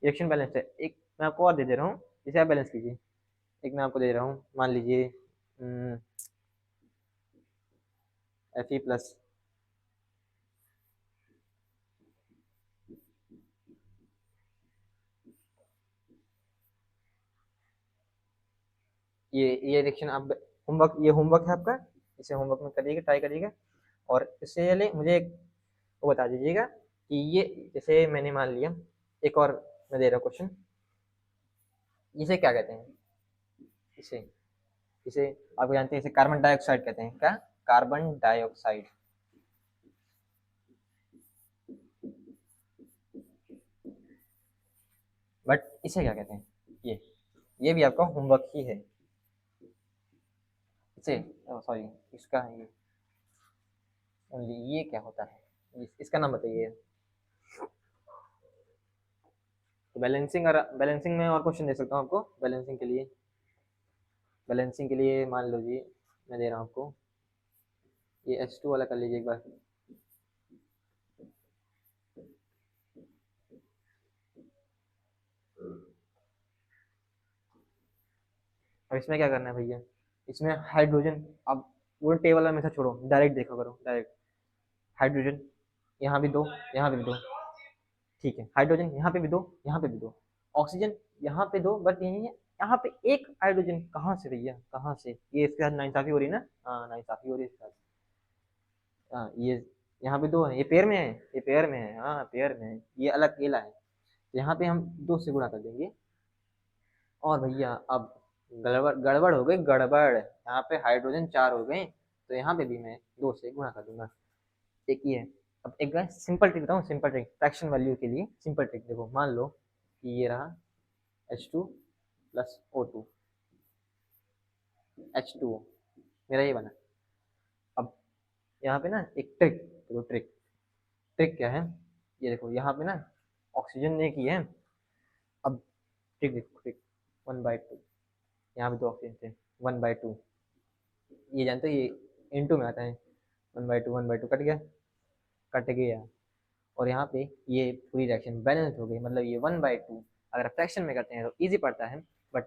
Speaker 1: रिएक्शन बैलेंस है। एक मैं आपको और दे दे रहा हूँ, इसे आप बैलेंस कीजिए। एक मैं आपको दे रहा हूँ, मान लीजिए Fe+, ये रिएक्शन आप होमवर्क, ये होमवर्क है आपका, इसे होमवर्क में करिएगा, ट्राई करिएगा। और इससे पहले मुझे एक वो बता दीजिएगा कि ये, जैसे मैंने मान लिया, एक और मैं दे रहा हूँ क्वेश्चन, इसे क्या कहते हैं? इसे इसे आपको जानते हैं, इसे कार्बन डाइऑक्साइड कहते हैं। क्या? Carbon dioxide. बट इसे क्या कहते हैं? ये भी आपका होमवर्क ही है। इसे, सॉरी, इसका ये ओनली, ये क्या होता है, इसका नाम बताइए। तो बैलेंसिंग, और बैलेंसिंग में और क्वेश्चन दे सकता हूँ आपको बैलेंसिंग के लिए। बैलेंसिंग के लिए मान लो जी, मैं दे रहा हूँ आपको, ये H2 वाला कर लीजिए एक बार। अब इसमें क्या करना है भैया, इसमें हाइड्रोजन, अब वो टेबल वाला मेथड छोड़ो, डायरेक्ट देखा करो, डायरेक्ट। हाइड्रोजन यहाँ भी दो, यहाँ पे भी दो, ठीक है। हाइड्रोजन यहाँ पे भी दो, यहाँ पे भी दो। ऑक्सीजन यहाँ पे दो, बट यही है, यहाँ पे एक हाइड्रोजन कहाँ से भैया, कहाँ से? ये इसके साथ नाइंसाफी हो रही है ना, हाँ नाइंसाफी हो रही है इसके साथ। हाँ, ये यहाँ पे दो है, ये पेयर में है, ये पेयर में है, हाँ पेयर में है, ये अलग अकेला है। तो यहाँ पे हम दो से गुणा कर देंगे। और भैया अब गड़बड़ गड़बड़ हो गई, गड़बड़, यहाँ पे हाइड्रोजन 4 हो गए, तो यहाँ पे भी मैं 2 से गुणा कर दूंगा। एक ये है। अब एक सिंपल ट्रिक बताऊँ, सिंपल ट्रिक फ्रैक्शन वैल्यू के लिए। सिंपल ट्रिक देखो, मान लो कि ये रहा H2 प्लस O2, H2O मेरा ये बना। अब यहाँ पे ना एक ट्रिक, देखो ट्रिक, ट्रिक क्या है, ये देखो यहाँ पे ना ऑक्सीजन ने की है। अब ट्रिक देखो, ट्रिक 1/2, यहाँ पे दो ऑक्सीजन थे, 1/2, ये जानते हो ये इनटू में आता है, 1/2, 1/2 कट गया, कट गया। और यहाँ पे ये पूरी रिएक्शन बैलेंस हो गई, मतलब ये 1/2। अगर फ्रैक्शन में करते हैं तो इजी पड़ता है, बट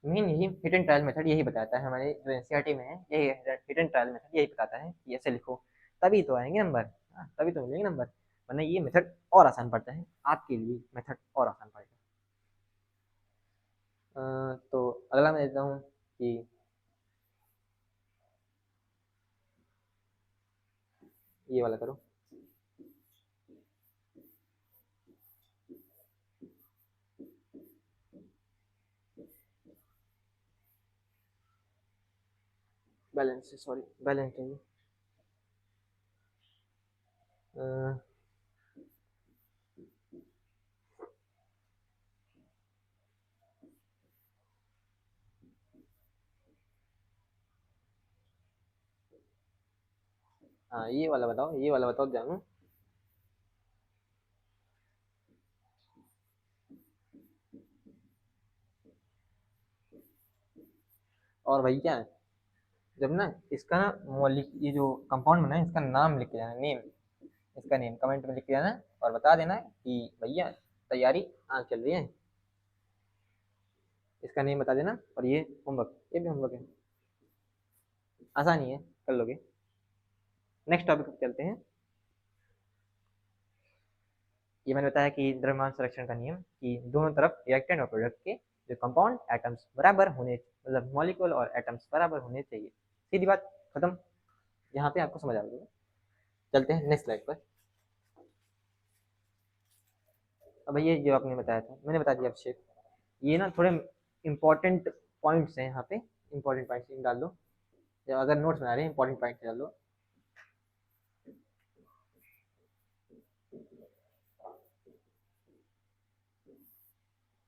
Speaker 1: मेन यही हिट एंड ट्रायल मेथड यही बताता है, हमारे जो एनसीईआरटी में है यही हिट एंड ट्रायल मेथड यही बताता है कि ऐसे लिखो, तभी तो आएंगे नंबर, तभी तो मिलेंगे नंबर, वरना ये मेथड और आसान पड़ता है, आपके लिए मेथड और आसान पड़ेगा। तो अगला मैं देता हूँ कि ये वाला करो। बैलेंस, सॉरी बैलेंस है ये। हाँ ये वाला बताओ, ये वाला बताओ जानू। और भाई क्या है, जब ना इसका ना मौलिक, ये जो कंपाउंड बना है इसका नाम लिख के जाना, नेम, इसका नेम कमेंट में लिख के जाना, और बता देना कि भैया तैयारी आज चल रही है, इसका नेम बता देना। और ये होमवर्क, ये भी होमवर्क है, आसानी है, कर लोगे। नेक्स्ट टॉपिक पे चलते हैं। ये मैंने बताया कि द्रव्यमान संरक्षण का नियम, कि दोनों तरफ रिएक्टेंट और प्रोडक्ट के जो कंपाउंड एटम्स बराबर होने, मतलब मॉलिक्यूल और एटम्स बराबर होने चाहिए। सीधी बात, खत्म। यहाँ पे आपको समझ आ गई। चलते हैं नेक्स्ट स्लाइड पर। अब भैया जो आपने बताया था, मैंने बता दिया अभिषेक, ये ना थोड़े इंपॉर्टेंट पॉइंट्स हैं यहाँ पे, इंपॉर्टेंट पॉइंट्स डाल दो, या अगर नोट्स बना रहे हैं इंपॉर्टेंट पॉइंट्स डाल दो।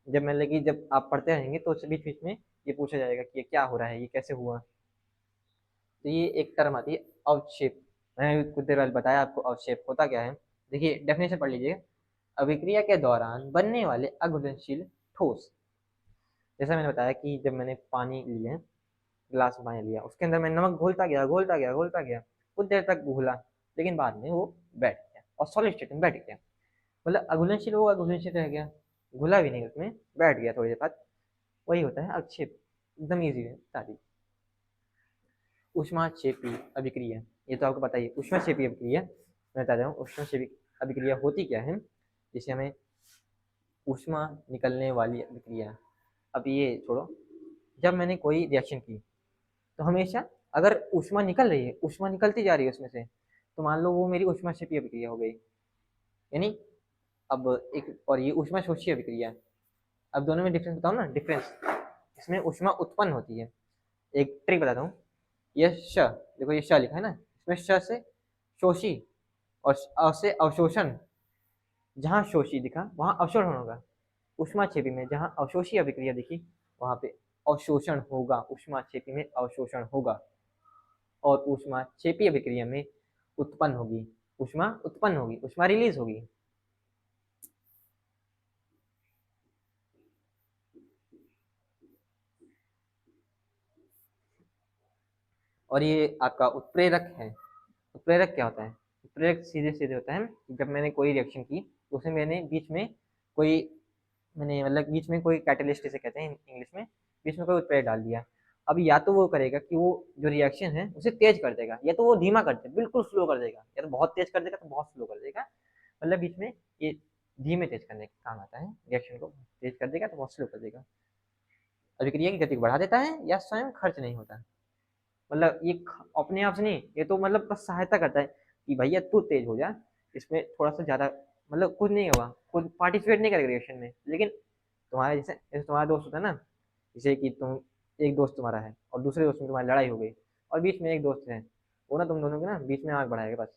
Speaker 1: जब मैंने लगी, जब आप पढ़ते रहेंगे तो उससे बीच बीच में ये पूछा जाएगा कि ये क्या हो रहा है, ये कैसे हुआ। तो ये एक टर्म आती है अवक्षेप। मैंने कुछ देर पहले बताया आपको अवक्षेप होता क्या है। देखिए डेफिनेशन पढ़ लीजिए, अभिक्रिया के दौरान बनने वाले अघुलनशील ठोस, जैसा मैंने बताया कि जब मैंने पानी लिया, गिलास में पानी लिया, उसके अंदर मैं नमक घोलता गया, घोलता गया, घोलता गया, कुछ देर तक घुला, लेकिन बाद में वो बैठ गया और सॉलिड स्टेट में बैठ गया। मतलब अघुलनशील हुआ, अघुलनशील रह गया, घुला भी नहीं उसमें, बैठ गया थोड़ी देर बाद। वही होता है अवक्षेप। एकदम ईज़ी है बता दी। ऊष्माक्षेपी अभिक्रिया, ये तो आपको पता ही है। ऊष्माक्षेपी अभिक्रिया मैं बता रहा हूँ। ऊष्माक्षेपी अभिक्रिया होती क्या है, जिसे हमें ऊष्मा निकलने वाली अभिक्रिया। अब ये छोड़ो, जब मैंने कोई रिएक्शन की तो हमेशा अगर ऊष्मा निकल रही है, ऊष्मा निकलती जा रही है उसमें से, तो मान लो वो मेरी ऊष्माक्षेपी अभिक्रिया हो गई। यानी अब एक और ये ऊष्माशोषी अभिक्रिया। अब दोनों में डिफरेंस बताओ ना, डिफरेंस। इसमें ऊष्मा उत्पन्न होती है। एक ट्रिक बताता हूँ। ये श, देखो ये श लिखा है ना, इसमें श से शोषी और अ से अवशोषण। जहाँ शोषी दिखा वहाँ अवशोषण होगा। ऊष्माक्षेपी में जहाँ अवशोषी अभिक्रिया दिखी वहाँ पे अवशोषण होगा, ऊष्माक्षेपी में अवशोषण होगा। और ऊष्माक्षेपी अभिक्रिया में उत्पन्न होगी, ऊष्मा उत्पन्न होगी, ऊष्मा रिलीज होगी। और ये आपका उत्प्रेरक है। उत्प्रेरक क्या होता है? उत्प्रेरक सीधे सीधे होता है, जब मैंने कोई रिएक्शन की तो उसे मैंने बीच में कोई, मैंने मतलब बीच में कोई कैटलिस्ट इसे कहते हैं इंग्लिश में, बीच में कोई उत्प्रेरक डाल दिया। अब या तो वो करेगा कि वो जो रिएक्शन है उसे तेज कर देगा, या तो वो धीमा कर देगा, बिल्कुल स्लो कर देगा, या तो बहुत तेज कर देगा तो बहुत स्लो कर देगा। मतलब बीच में ये धीमे तेज करने का काम आता है। रिएक्शन को तेज कर देगा तो बहुत स्लो कर देगा। अभिक्रिया की गति को बढ़ा देता है या स्वयं खर्च नहीं होता। मतलब ये अपने आप से नहीं, ये तो मतलब बस सहायता करता है कि भैया तू तेज हो जा, इसमें थोड़ा सा ज्यादा, मतलब कुछ नहीं होगा, खुद पार्टिसिपेट नहीं करेगा रिएक्शन में। लेकिन तुम्हारे जैसे तुम्हारा दोस्त होता है ना, जैसे कि तुम, एक दोस्त तुम्हारा है और दूसरे दोस्त में तुम्हारी लड़ाई हो गई, और बीच में एक दोस्त है, वो ना तुम दोनों के ना बीच में आग बढ़ाएगा बस।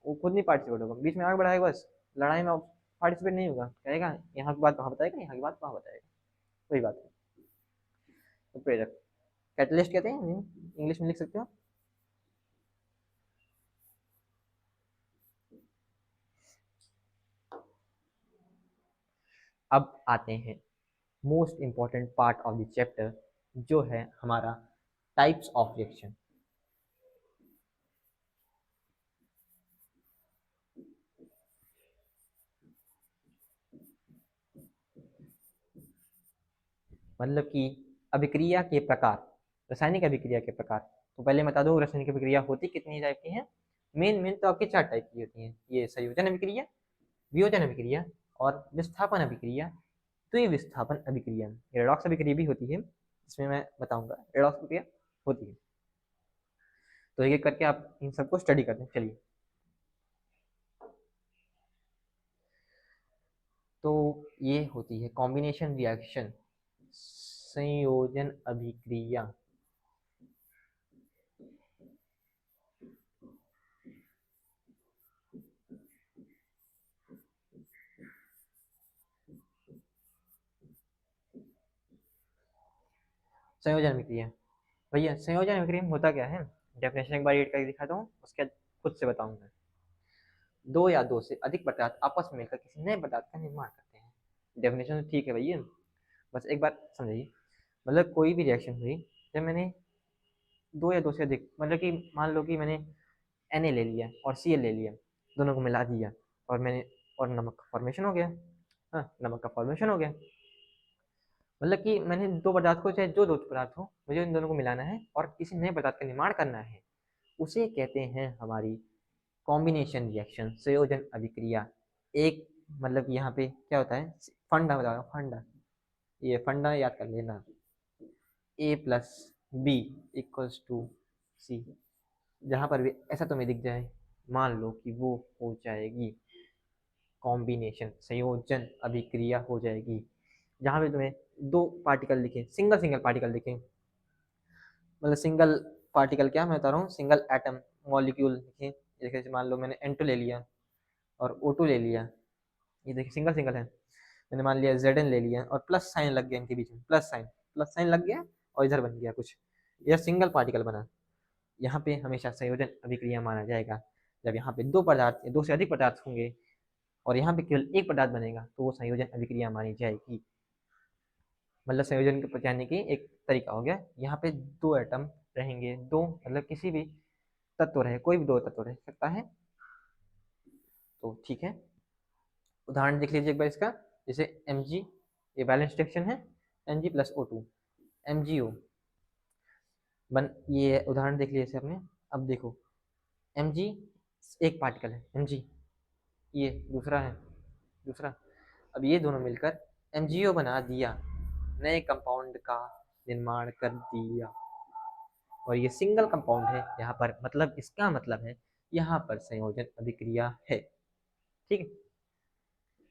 Speaker 1: वो खुद नहीं पार्टिसिपेट होगा, बीच में आग बढ़ाएगा बस, लड़ाई में पार्टिसिपेट नहीं होगा, कहेगा यहाँ की बात वहाँ बताएगा, यहाँ की बात वहाँ बताएगा। वही बात है। तो प्रेरक, कैटलिस्ट कहते हैं, इंग्लिश में लिख सकते हो। अब आते हैं most important part of the chapter, जो है हमारा टाइप्स ऑफ रिएक्शन। मतलब कि अभिक्रिया के प्रकार, रासायनिक अभिक्रिया के प्रकार। तो पहले बता दो रासायनिक अभिक्रिया होती कितनी टाइप की है। मेन मेन तो आपके 4 टाइप की होती हैं। ये संयोजन अभिक्रिया, वियोजन अभिक्रिया और विस्थापन अभिक्रिया, द्विविस्थापन अभिक्रिया। रेडॉक्स अभिक्रिया भी होती है, इसमें मैं बताऊंगा रेडॉक्स अभिक्रिया होती है। तो एक एक करके आप इन सबको स्टडी करते हैं, चलिए। तो ये होती है कॉम्बिनेशन रिएक्शन, संयोजन अभिक्रिया। संयोजन अभिक्रिया, भैया संयोजन अभिक्रिया में होता क्या है, डेफिनेशन एक बार रीड करके दिखाता हूँ, उसके बाद खुद से बताऊंगा। दो या दो से अधिक पदार्थ आपस में मिलकर किसी नए पदार्थ का निर्माण करते हैं। डेफिनेशन तो ठीक है भैया, बस एक बार समझिए। मतलब कोई भी रिएक्शन हुई, जब मैंने दो या दो से अधिक, मतलब कि मान लो कि मैंने Na ले लिया और Cl ले लिया, दोनों को मिला दिया, और मैंने, और नमक का फॉर्मेशन हो गया। हाँ, नमक का फॉर्मेशन हो गया। मतलब कि मैंने दो पदार्थ को, चाहे जो दो पदार्थ हो, मुझे इन दोनों को मिलाना है और किसी नए पदार्थ का निर्माण करना है। उसे कहते हैं हमारी कॉम्बिनेशन रिएक्शन, संयोजन अभिक्रिया। एक मतलब यहाँ पे क्या होता है, फंडा बता रहा हूँ, फंडा, ये फंडा याद कर लेना। ए प्लस बी इक्वल्स टू सी। जहाँ पर भी ऐसा तुम्हें दिख जाए, मान लो कि वो हो जाएगी कॉम्बिनेशन, संयोजन अभिक्रिया हो जाएगी। जहाँ पे तुम्हें दो पार्टिकल दिखे, सिंगल सिंगल पार्टिकल दिखे, मतलब सिंगल पार्टिकल क्या मैं बता रहा हूँ, सिंगल एटम मॉलिक्यूल दिखे। जैसे मान लो मैंने N2 ले लिया और O2 ले लिया, ये देखिए सिंगल सिंगल है। मैंने मान लिया Zn ले लिया और प्लस साइन लग गया इनके बीच में, प्लस साइन लग गया और इधर बन गया कुछ, यह सिंगल पार्टिकल बना। यहाँ पे हमेशा संयोजन अभिक्रिया माना जाएगा। जब यहाँ पे दो पदार्थ, दो से अधिक पदार्थ होंगे और यहाँ पे केवल एक पदार्थ बनेगा, तो वो संयोजन अभिक्रिया मानी जाएगी। मतलब संयोजन के जाने की एक तरीका हो गया। यहाँ पे दो एटम रहेंगे, दो मतलब किसी भी तत्व रहे, कोई भी दो तत्व रह सकता है। तो ठीक है, उदाहरण देख लीजिए एक बार इसका। जैसे Mg, ये बैलेंस रिएक्शन है, Mg प्लस O2, MgO बन, ये उदाहरण देख लीजिए आपने। अब देखो Mg एक पार्टिकल है Mg, ये दूसरा है, दूसरा। अब ये दोनों मिलकर MgO बना दिया, नए कंपाउंड का निर्माण कर दिया, और ये सिंगल कंपाउंड है यहाँ पर, मतलब इसका मतलब है यहाँ पर संयोजन अभिक्रिया है। ठीक है,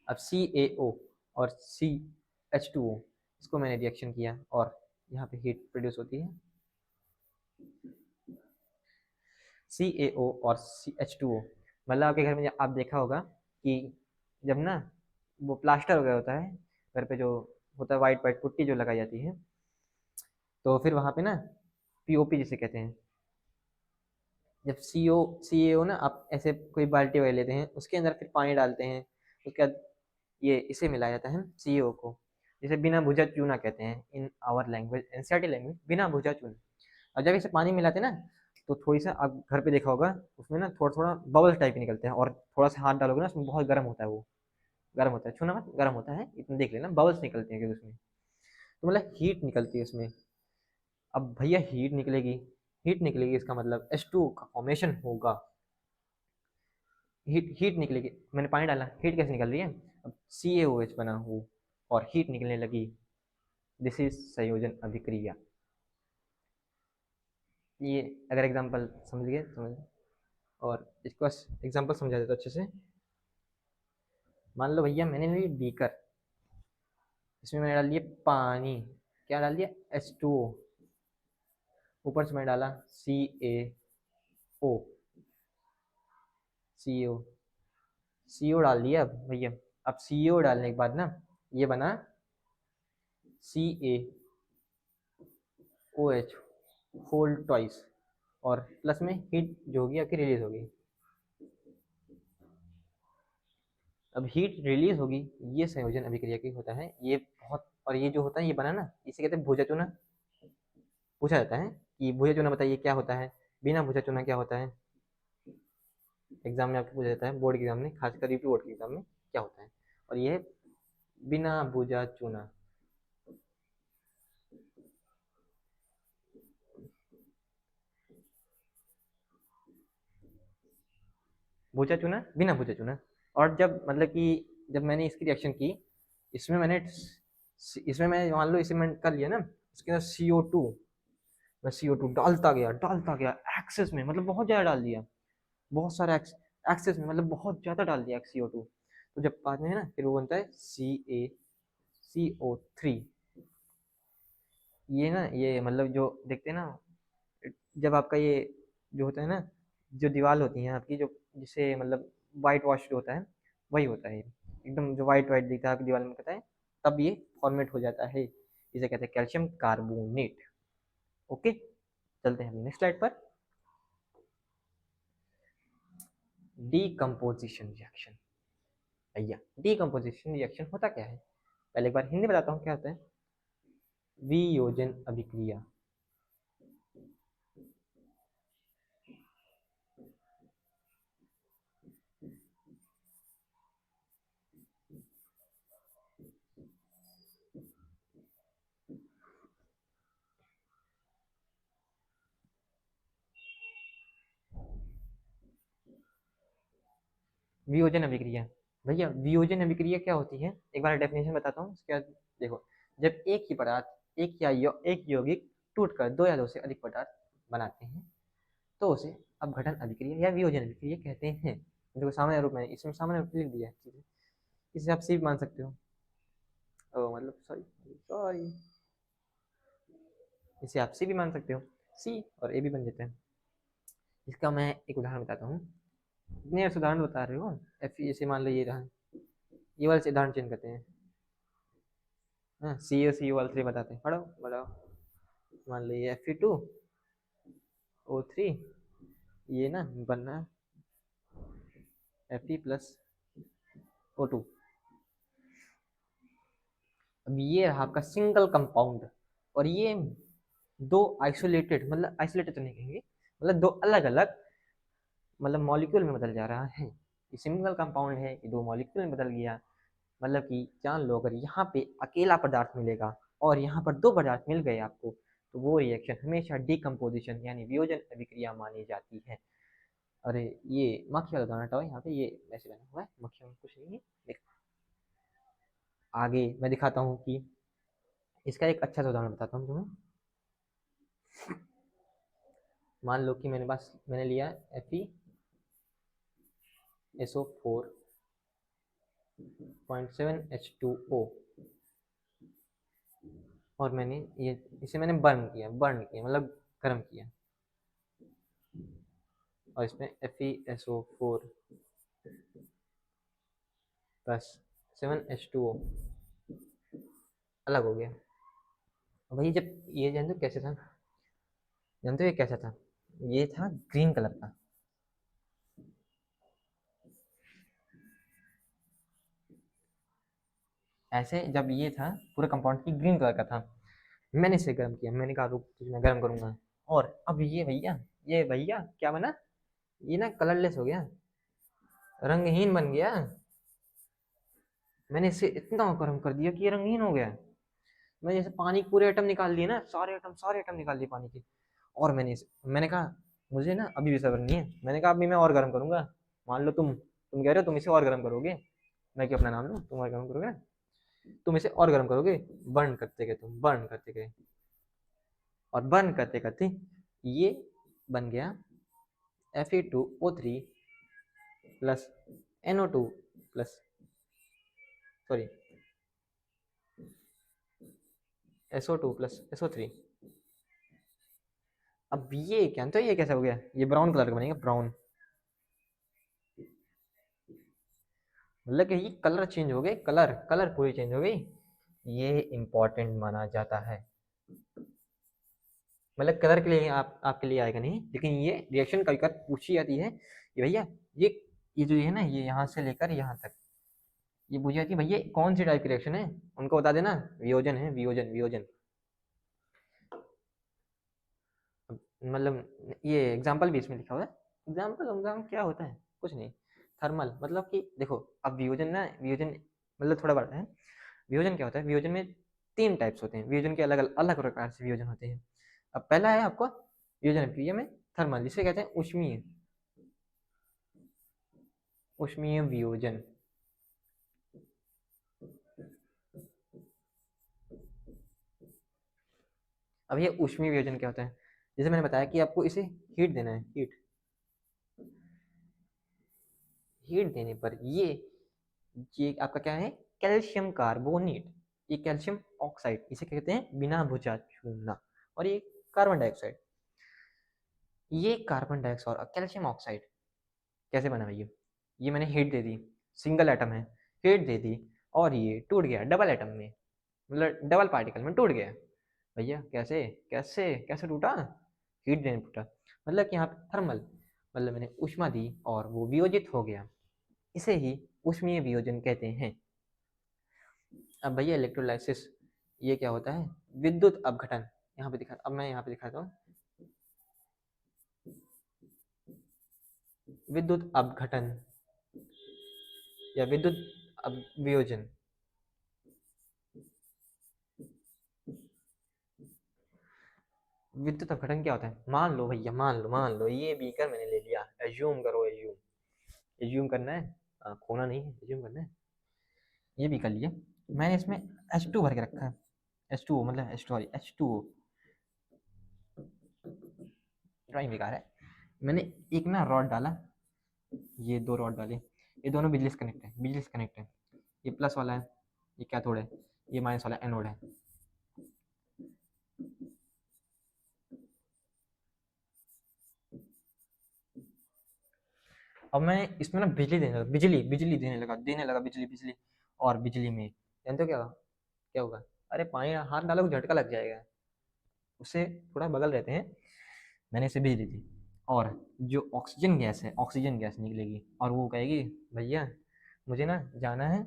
Speaker 1: अब CaO और CH2O, इसको मैंने रिएक्शन किया और यहाँ पे हीट प्रोड्यूस होती है। CaO और CH2O, मतलब आपके घर में आप देखा होगा कि जब ना वो प्लास्टर हो गया होता है घर पे, जो होता है वाइट वाइट पुट्टी जो लगाई जाती है, तो फिर वहाँ पे ना POP जिसे कहते हैं, जब CaO ना आप ऐसे कोई बाल्टी वगैरह लेते हैं, उसके अंदर फिर पानी डालते हैं, उसके बाद ये इसे मिलाया जाता है CaO को, जिसे बिना भुजा चूना कहते हैं in our language, NCERT language, बिना भुजा चूना। और जब इसे पानी मिलाते हैं ना, तो थोड़ी सा आप घर पे देखा होगा, उसमें ना थोड़ा थोड़ा बबल्स टाइप के निकलते हैं, और थोड़ा सा हाथ डालोगे ना उसमें बहुत गर्म होता है, वो गर्म होता है, छूना मत, गर्म होता है, इतना देख लेना, बबल्स निकलते हैं उसमें, तो मतलब हीट निकलती है उसमें। अब भैया हीट निकलेगी, हीट निकलेगी इसका मतलब H2O का फॉर्मेशन होगा, हीट हीट निकलेगी, मैंने पानी डाला, हीट कैसे निकल रही है, अब CaOH बना हो और हीट निकलने लगी, दिस इज संयोजन अभिक्रिया। ये अगर एग्जांपल समझ गए समझ, और इसको एग्जांपल समझा देता अच्छे से। मान लो भैया मैंने ली बीकर, इसमें मैंने डाल दिया पानी, क्या डाल दिया H2O, ऊपर से मैंने डाला CaO, CO CO डाल दिया अब भैया। अब CO डालने के बाद ना ये बना CaOH होल ट्वाइस, और प्लस में हीट जो होगी आपकी रिलीज होगी। अब हीट रिलीज होगी, ये संयोजन अभिक्रिया की होता है, ये बहुत, और ये जो होता है ये बना ना, इसे कहते हैं भुजा चूना। पूछा जाता है कि भुजा चूना बताइए क्या होता है, बिना भुजा चूना क्या होता है, एग्जाम में आपको पूछा जाता है, बोर्ड के एग्जाम में, खासकर यूपी बोर्ड के एग्जाम में क्या होता है, और ये है बिना भुजा चूना। भुजा चूना, बिना भुजा चूना। और जब मतलब कि जब मैंने इसकी रिएक्शन की, इसमें मैंने इसमें मैं मान लो इसे मैंने कर लिया ना, उसके अंदर CO2, मैं CO2 डालता गया एक्सेस में, मतलब बहुत ज़्यादा डाल दिया, बहुत सारा एक्सेस में, मतलब बहुत ज़्यादा डाल दिया CO2। तो जब बाद में है ना, फिर वो बनता है CaCO3। ये ना, ये मतलब जो देखते हैं ना, जब आपका ये जो होता है ना, जो दीवार होती है आपकी, जो जिसे मतलब वाइट वॉश होता है, वही होता है एकदम, जो वाइट वाइट दिखता है आपकी दीवार में कहता है, तब ये फॉर्मेट हो जाता है, इसे कहते हैं कैल्शियम कार्बोनेट। ओके, चलते हैं नेक्स्ट स्लाइड पर। Decomposition reaction. भैया डीकम्पोजिशन रिएक्शन होता क्या है, पहले एक बार हिंदी बताता हूँ क्या होता है। वियोजन अभिक्रिया, वियोजन अभिक्रिया। भैया वियोजन अभिक्रिया क्या होती है, एक बार डेफिनेशन बताता हूँ, उसके बाद देखो। जब एक ही पदार्थ एक यौगिक टूटकर दो या दो से अधिक पदार्थ बनाते हैं, तो उसे अपघटन अभिक्रिया या वियोजन अभिक्रिया कहते हैं। देखो सामान्य रूप में, इसमें सामान्य रूप लिख दिया है, इसे आप सी मान सकते हो, ओ मतलब सॉरी सॉरी, इसे आप सी भी मान सकते हो, सी और ए भी बन जाते हैं। इसका मैं एक उदाहरण बताता हूँ, इतने उदाहरण बता रहे हो, एफ जैसे मान लो ये रहा, ये वाले से उदाहरण चेंज करते हैं, हाँ सी वाले से बताते हैं, पढ़ो बताओ। मान लो ये Fe2O3, ये ना बनना Fe प्लस O2। अब ये रहा आपका सिंगल कंपाउंड, और ये दो आइसोलेटेड, मतलब आइसोलेटेड तो नहीं कहेंगे, मतलब दो अलग अलग मतलब मॉलिक्यूल में बदल जा रहा है। ये सिंगल कंपाउंड है, ये दो मॉलिक्यूल में बदल गया। मतलब कि जान लो अगर यहाँ पे अकेला पदार्थ मिलेगा और यहाँ पर दो पदार्थ मिल गए आपको, तो वो रिएक्शन हमेशा डिकम्पोजिशन यानी वियोजन अभिक्रिया मानी जाती है। अरे ये मक्खी वाला दाना हटाओ, यहाँ पे ये ऐसे बना हुआ है, मक्खी वाला कुछ नहीं है। देख आगे मैं दिखाता हूँ कि इसका एक अच्छा सा उदाहरण बताता हूँ तुम्हें। मान लो कि मैंने लिया FeSO4.7H2O और मैंने इसे बर्न किया मतलब गर्म किया, और इसमें FeSO4 प्लस 7H2O अलग हो गया। भाई जब ये जानते हो कैसे था, जानते हो ये कैसा था, ये था ग्रीन कलर का। ऐसे जब ये था पूरा कंपाउंड की ग्रीन कलर का था, मैंने इसे गर्म किया, मैंने कहा रुक तुझे मैं गर्म करूंगा, और अब ये भैया क्या बना, ये ना कलरलेस हो गया, रंगहीन बन गया। मैंने इसे इतना गर्म कर दिया कि ये रंगहीन हो गया। मैंने जैसे पानी के पूरे एटम निकाल लिए ना, सारे एटम निकाल दिए पानी के। और मैंने कहा मुझे ना अभी भी सब्र नहीं है, मैंने कहा अभी मैं और गर्म करूंगा। मान लो तुम कह रहे हो तुम इसे और गर्म करोगे, मैं क्यों अपना नाम लूँ, तुम और गर्म करोगे ना, तुम इसे और गर्म करोगे, बर्न करते गए, और बर्न करते करते ये बन गया Fe2O3 plus NO2 plus sorry SO2 plus SO3। अब ये क्या तो ये कैसा हो गया, ये ब्राउन कलर का बनेगा, ब्राउन, मतलब कि ये कलर चेंज हो गए, कलर पूरी चेंज हो गई। ये इंपॉर्टेंट माना जाता है, मतलब कलर के लिए आपके लिए आएगा नहीं, लेकिन ये रिएक्शन कभी कभी पूछी जाती है कि भैया ये ये जो है ना, ये यहाँ से लेकर यहाँ तक ये पूछी जाती है, भैया कौन सी टाइप की रिएक्शन है, उनको बता देना वियोजन है, वियोजन। मतलब ये एग्जाम्पल भी इसमें लिखा हुआ है। एग्जाम्पल क्या होता है, कुछ नहीं, थर्मल, मतलब कि देखो अब वियोजन मतलब थोड़ा बड़ा है। वियोजन क्या होता है, वियोजन में तीन टाइप्स होते हैं, वियोजन के अलग अलग प्रकार से वियोजन होते हैं। अब पहला है आपको वियोजन अभिक्रिया में थर्मल, जिसे कहते हैं उष्मीय वियोजन। अब ये उष्मीय वियोजन क्या होता है, जैसे मैंने बताया कि आपको इसे हीट देना है, हीट देने पर ये आपका क्या है, कैल्शियम कार्बोनेट, ये कैल्शियम ऑक्साइड, इसे कहते हैं बिना बुझा चूना। और ये कार्बन डाइऑक्साइड, ये कार्बन डाइऑक्साइड और कैल्शियम ऑक्साइड कैसे बना भैया, ये मैंने हीट दे दी, सिंगल एटम है, हीट दे दी, और ये टूट गया डबल एटम में, मतलब डबल पार्टिकल में टूट गया। भैया कैसे कैसे कैसे टूटा, हीट देने टूटा, मतलब कि यहाँ पे थर्मल, मतलब मैंने ऊष्मा दी और वो वियोजित हो गया, इसे ही ऊष्मीय वियोजन कहते हैं। अब भैया इलेक्ट्रोलाइसिस, ये क्या होता है, विद्युत अपघटन। अब मैं यहाँ पे दिखाता हूँ, विद्युत अपघटन या विद्युत वियोजन। विद्युत अपघटन क्या होता है, मान लो भैया, मान लो ये बीकर मैंने ले लिया, एज्यूम करो, एज्यूम करना है, खोना नहीं है, एज्यूम करना है, ये भी कर लिया, मैंने इसमें H2 भर के रखा है, H2O मतलब H2O, ड्राइंग बेकार है। मैंने एक ना रॉड डाला, ये दो रॉड डाले, ये दोनों बिजली से कनेक्ट है, ये प्लस वाला है, ये कैथोड है, ये माइनस वाला एनोड है। अब मैं इसमें ना बिजली देने लगा बिजली, और बिजली में जानते हो क्या होगा, अरे पानी हाथ डालो झटका लग जाएगा, उससे थोड़ा बगल रहते हैं, मैंने इसे बिजली दी, और जो ऑक्सीजन गैस निकलेगी, और वो कहेगी भैया मुझे ना जाना है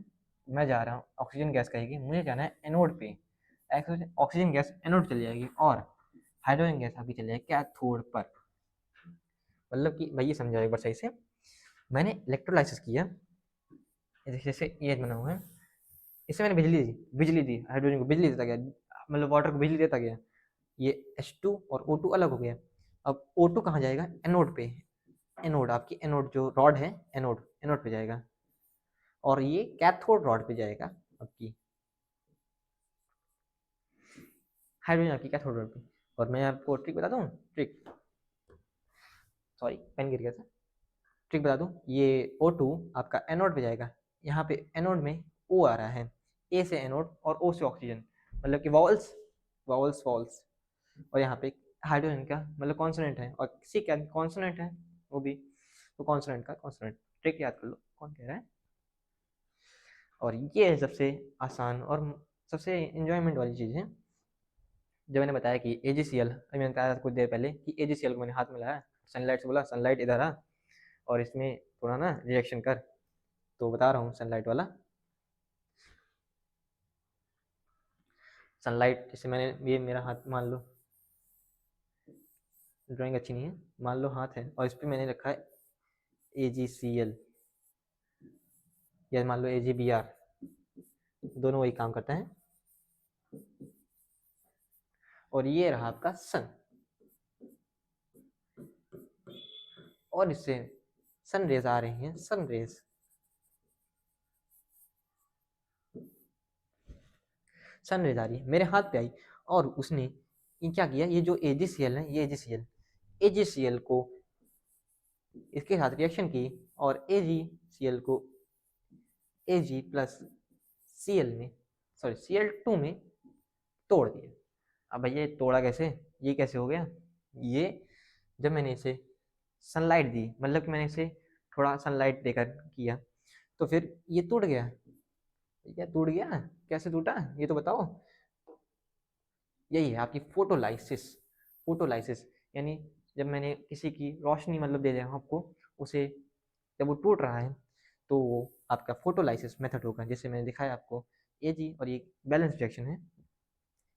Speaker 1: मैं जा रहा हूँ, ऑक्सीजन गैस कहेगी मुझे जाना है एनोड पे, ऑक्सीजन गैस एनोड चली जाएगी और हाइड्रोजन गैस आपकी चली जाएगी कैथोड पर। मतलब कि भाई ये समझाओ एक बार सही से। मैंने इलेक्ट्रोलाइसिस किया, जैसे ये बना हुआ है, इससे मैंने बिजली दी हाइड्रोजन को, बिजली देता गया, मतलब वाटर को बिजली देता गया। ये H2 और O2 अलग हो गया। अब O2 कहाँ जाएगा? एनोड पे। एनोड आपकी एनोड जो रॉड है, एनोड एनोड पे जाएगा और ये कैथोड रॉड पे जाएगा आपकी, हाइड्रोजन आपकी कैथोड रॉड पे। और मैं आपको ट्रिक बता दूं, ट्रिक, सॉरी पेन गिर गया था। ट्रिक बता दूं, ये O2 आपका एनोड पे जाएगा, यहाँ पे एनोड में O आ रहा है, A से एनोड और O से ऑक्सीजन, मतलब कि वॉल्स वॉल्स वॉल्स, और यहाँ पे हाइड्रोजन का मतलब कॉन्सोनेंट है, और किसी का कॉन्सोनेंट है वो भी, तो कॉन्सोनेंट का कॉन्सोनेंट। ट्रिक याद कर लो कौन कह रहा है। और ये है सबसे आसान और सबसे इंजॉयमेंट वाली चीज़ है। जो मैंने बताया कि AgCl, अभी मैंने बताया कुछ देर पहले कि AgCl को मैंने हाथ में लाया, सनलाइट से बोला सनलाइट इधर आ और इसमें थोड़ा ना रिएक्शन कर, तो बता रहा हूँ सनलाइट वाला। सनलाइट जैसे मैंने, ये मेरा हाथ मान लो, ड्राइंग अच्छी नहीं है, मान लो हाथ है और इस पर मैंने रखा है AgCl, या मान लो AgBr, दोनों वही काम करता है। और ये रहा आपका सन, और इससे सन रेज आ रही हैं, सन रेज, सन रेज आ रही है मेरे हाथ पे आई, और उसने ये क्या किया, ये जो AgCl है, ये AgCl को इसके साथ रिएक्शन की और AgCl को Ag प्लस Cl में, सॉरी Cl2 में तोड़ दिया। अब भैया ये तोड़ा कैसे, ये कैसे हो गया? ये जब मैंने इसे सनलाइट दी, मतलब कि मैंने इसे थोड़ा सनलाइट देकर किया, तो फिर ये टूट गया। क्या टूट गया? कैसे टूटा ये तो बताओ। यही है आपकी फोटोलाइसिस। फोटोलाइसिस यानी जब मैंने किसी की रोशनी मतलब दे दिया आपको, उसे जब वो टूट रहा है तो वो आपका फोटोलाइसिस मेथड होगा, जैसे मैंने दिखाया आपको। Ag और ये बैलेंस रिएक्शन है,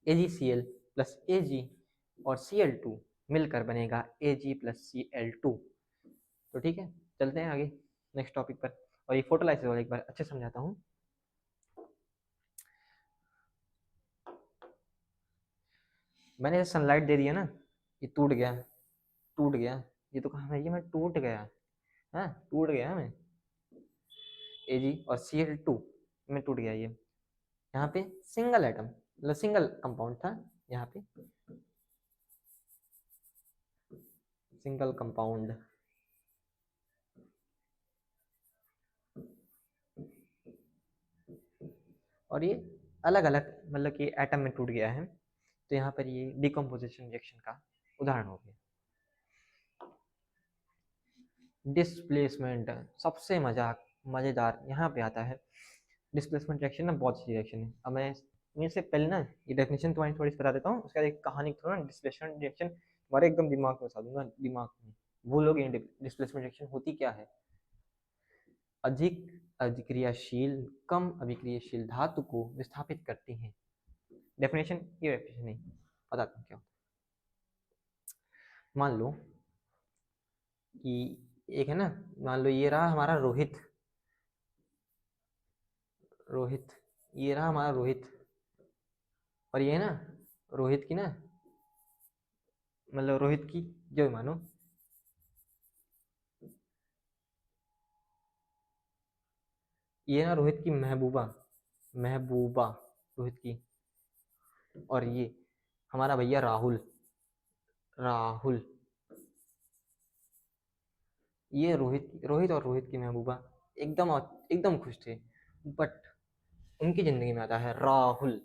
Speaker 1: AgCl प्लस Ag और Cl2 मिलकर बनेगा Ag प्लस Cl2। तो ठीक है, चलते हैं आगे नेक्स्ट टॉपिक पर। और ये फोटोलाइसिस वाला एक बार अच्छे समझाता हूँ। मैंने सनलाइट दे दिया ना, ये टूट गया, टूट गया, ये तो कहा ये मैं टूट गया, हाँ टूट गया मैं, Ag और Cl2 में टूट गया ये। यहाँ पे सिंगल एटम मतलब सिंगल कंपाउंड था, यहाँ पे सिंगल कंपाउंड, और ये अलग अलग मतलब कि एटम में टूट गया है। तो यहाँ पर ये डिकम्पोजिशन रिएक्शन का उदाहरण हो गया। डिस्प्लेसमेंट सबसे मजेदार यहाँ पे आता है। डिस्प्लेसमेंट रिएक्शन ना बहुत अच्छी रिएक्शन है। अब मैं से पहले ना ये डेफिनेशन तुम्हारी थोड़ी सी बता देता हूँ, उसके बाद एक कहानी थोड़ा ना डिस्प्लेसमेंट रिएक्शन तुम्हारे एकदम दिमाग में बता दूंगा, दिमाग में भूलोगे डिस्प्लेसमेंट रिएक्शन होती क्या है। अधिक अभिक्रियाशील कम अभिक्रियाशील धातु को विस्थापित करती हैं। डेफिनेशन, ये डेफिनेशन नहीं बताता हूँ क्या। मान लो कि एक है ना, मान लो ये रहा हमारा रोहित, रोहित, ये रहा हमारा रोहित, और ये ना रोहित की ना, मतलब रोहित की जो मानो, ये ना रोहित की महबूबा, महबूबा रोहित की, और ये हमारा भैया राहुल, राहुल, ये रोहित और रोहित की महबूबा एकदम एकदम खुश थे, बट उनकी जिंदगी में आता है राहुल,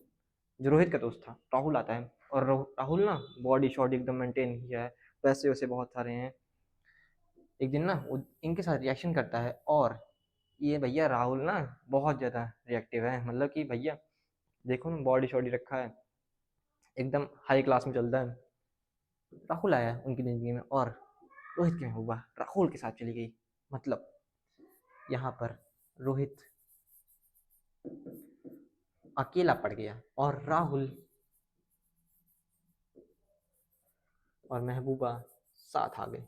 Speaker 1: जो रोहित का दोस्त था, राहुल आता है। और राहुल ना बॉडी शॉडी एकदम मेंटेन किया है, पैसे वैसे बहुत सारे हैं। एक दिन ना वो इनके साथ रिएक्शन करता है, और ये भैया राहुल ना बहुत ज़्यादा रिएक्टिव है, मतलब कि भैया देखो ना बॉडी शॉडी रखा है, एकदम हाई क्लास में चलता है। राहुल आया उनकी ज़िंदगी में, और रोहित की महबूबा राहुल के साथ चली गई। मतलब यहाँ पर रोहित अकेला पड़ गया और राहुल और महबूबा साथ आ गए।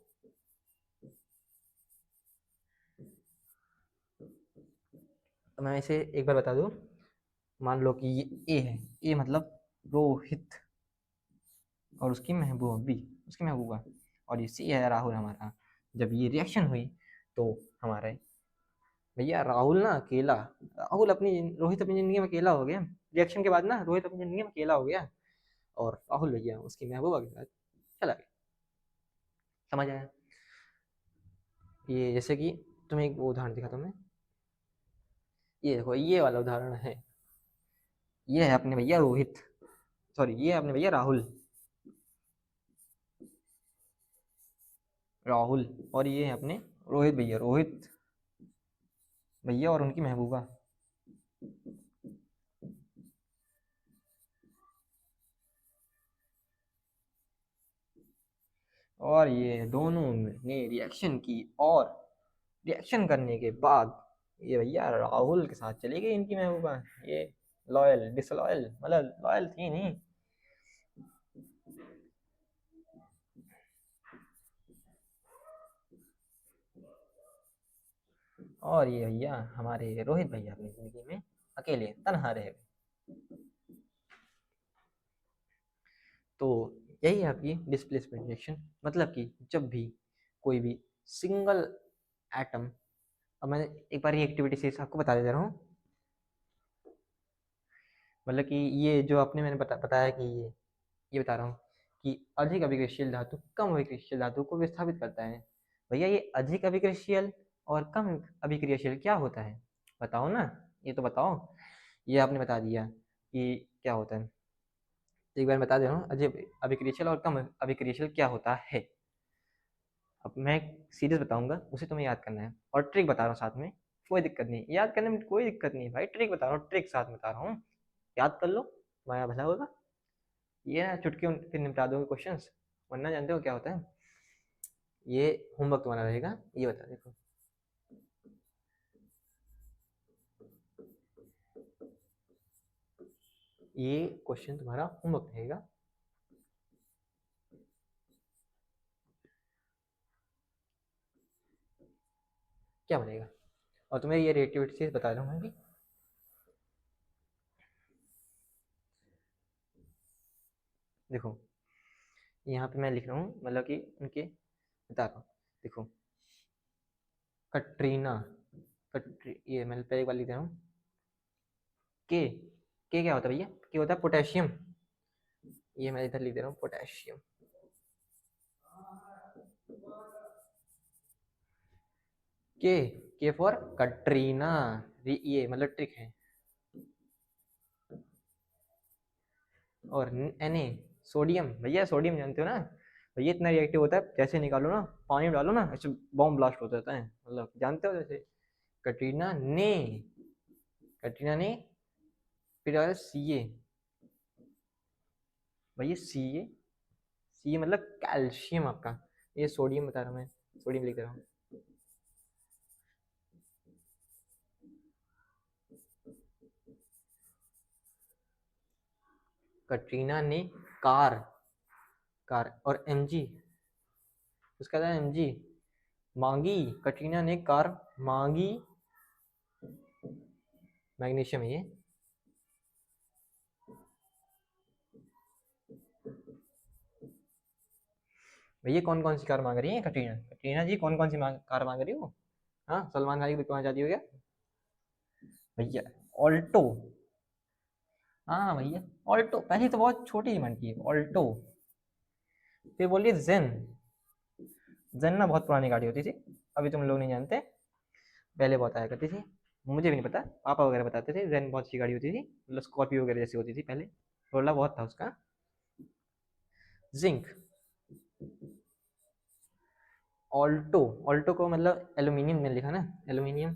Speaker 1: तो मैं इसे एक बार बता दूं, मान लो कि ये ए है, ए मतलब रोहित और उसकी महबूबा, और ये सी है राहुल हमारा। जब ये रिएक्शन हुई तो हमारे भैया राहुल ना अकेला, रोहित अपनी जिंदगी में अकेला हो गया। रिएक्शन के बाद ना रोहित अपनी जिंदगी में अकेला हो गया और राहुल भैया उसकी महबूबा के साथ चला गया। समझ आया? ये जैसे कि तुम्हें एक उदाहरण दिखाता हूं मैं। ये देखो, ये वाला उदाहरण है। ये है अपने भैया रोहित, सॉरी ये है अपने भैया राहुल, राहुल और ये है अपने रोहित भैया और उनकी महबूबा। और ये दोनों ने रिएक्शन की और रिएक्शन करने के बाद ये भैया राहुल के साथ चली गई इनकी महबूबा। ये लॉयल डिसलॉयल, मतलब लॉयल थी नहीं। और ये भैया हमारे रोहित भैया अपनी जिंदगी में अकेले तनहा रह गए। तो यही है आपकी डिस्प्लेसमेंट रिएक्शन। मतलब कि जब भी कोई भी सिंगल एटम, अब मैं एक बार ये एक्टिविटी से आपको बता दे रहा हूँ। मतलब कि ये जो आपने मैंने बताया कि ये बता रहा हूँ कि अधिक अभिक्रियाशील धातु कम अभिक्रियाशील धातु को विस्थापित करता है। भैया ये अधिक अभिक्रियाशील और कम अभिक्रियाशील क्या होता है, बताओ ना, ये तो बताओ। ये आपने बता दिया कि क्या होता है, एक बार बता दे रहा हूँ, अधिक अभिक्रियाशील और कम अभिक्रियाशील क्या होता है। अब मैं सीरीज बताऊंगा, उसे तुम्हें याद करना है और ट्रिक बता रहा हूँ साथ में। कोई दिक्कत नहीं, याद करने में कोई दिक्कत नहीं भाई, ट्रिक बता रहा हूँ, ट्रिक साथ में बता रहा हूँ, याद कर लो, तुम्हारा भला होगा। ये ना चुटकी फिर निपटा दोगे क्वेश्चंस, वरना जानते हो क्या होता है। ये होमवर्क तुम्हारा रहेगा, ये बता देखो। ये क्वेश्चन तुम्हारा होमवर्क रहेगा। क्या बनेगा, और तुम्हें ये रिएक्टिविटी बता दूंगा कि देखो यहाँ पे मैं लिख रहा हूँ, मतलब कि उनके बता रहा हूँ। देखो कटरीना, ये मैं पहले एक बार लिख रहा हूँ। के क्या होता है भैया, के होता है पोटेशियम। ये मैं इधर लिख दे रहा हूँ पोटेशियम। के फॉर कटरीना, ये मतलब ट्रिक है। और Na सोडियम, भैया सोडियम जानते हो ना भैया, इतना रिएक्टिव होता है, जैसे निकालो ना पानी डालो ना ऐसे बॉम्ब ब्लास्ट हो जाता है, मतलब जानते हो जैसे। कटरीना ने कटरीना ने फिर सी ए, भैया सी ए मतलब कैल्शियम आपका, ये सोडियम बता रहा हूँ मैं, सोडियम लिख रहा हूँ। कटरीना ने कार कार और एमजी, उसका था एमजी मांगी, कटरीना ने कार मांगी, मैग्नीशियम है ये। भैया कौन कौन सी कार मांग रही है कटरीना, कटरीना जी कौन कौन सी कार मांग रही हो? हाँ सलमान खान की दुकान जाती हो क्या भैया? ऑल्टो, हाँ भैया ऑल्टो, पहले तो बहुत छोटी डिमांड की है ऑल्टो, फिर बोलिए जेन। जेन ना बहुत पुरानी गाड़ी होती थी, अभी तुम लोग नहीं जानते, पहले बहुत आया करती थी, मुझे भी नहीं पता, पापा वगैरह बताते थे। जेन बहुत अच्छी गाड़ी होती थी, मतलब स्कॉर्पियो वगैरह जैसी होती थी पहले, रोला बहुत था उसका। जिंक, ऑल्टो, ऑल्टो को मतलब एल्यूमिनियम में लिखा ना, एल्यूमिनियम।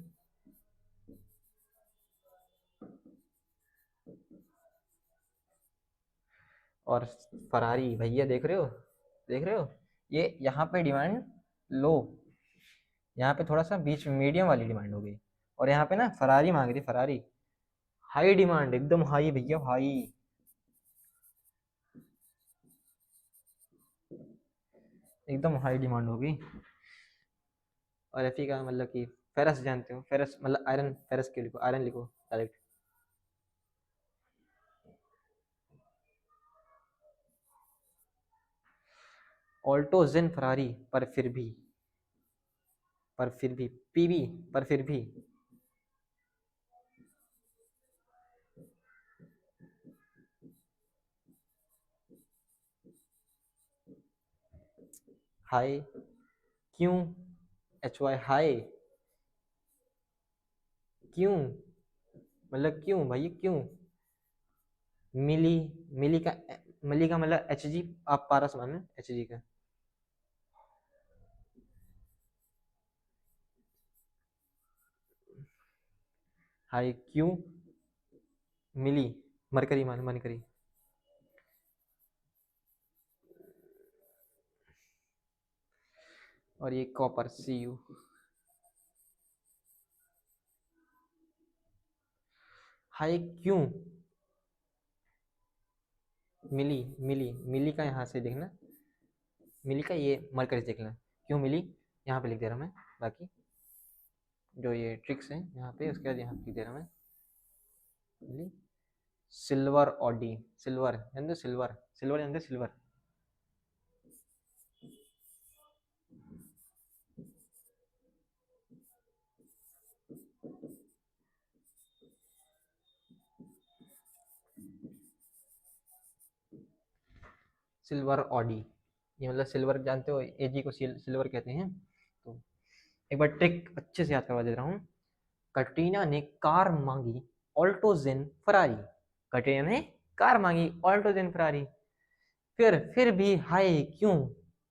Speaker 1: और फरारी, भैया देख रहे हो, ये यहाँ पे डिमांड लो, यहाँ पे थोड़ा सा बीच मीडियम वाली डिमांड हो गई, और यहाँ पे ना फरारी मांग रही, फरारी हाई डिमांड, एकदम हाई भैया, हाई, एकदम हाई डिमांड होगी। और एफी का मतलब कि फेरस जानते हो, फेरस मतलब आयरन, फेरस क्यों लिखो, आयरन लिखो डायरेक्ट। ऑल्टो जेन फरारी, पर फिर भी पीवी, पर फिर भी हाई, क्यों, एच वाई हाई, क्यों, मतलब क्यों भाई, क्यों, मिली, मिली का, मिली का मतलब एच जी, आप पारस माने एच जी का, हाई क्यों, मिली, मरकरी मान, मरकरी, और ये कॉपर सी यू, हाई क्यों, मिली, मिली, मिली का यहाँ से देखना, मिली का ये मरकरी देखना, क्यों मिली, यहाँ पे लिख दे रहा हूँ मैं, बाकी जो ये ट्रिक्स हैं यहाँ पे, उसके बाद यहाँ लिख दे रहा हूँ मैं, मिली, सिल्वर ऑडी, सिल्वर जानते हो, सिल्वर, सिल्वर जानते हो, सिल्वर, सिल्वर ऑडी, ये मतलब सिल्वर जानते हो, एजी को सिल्वर कहते हैं। तो एक बार ट्रिक अच्छे से याद करवा दे रहा हूँ। कटरीना ने कार मांगी ऑल्टोजेन फरारी, कटरीना ने कार मांगी ऑल्टोजेन फरारी, फिर भी हाई क्यों,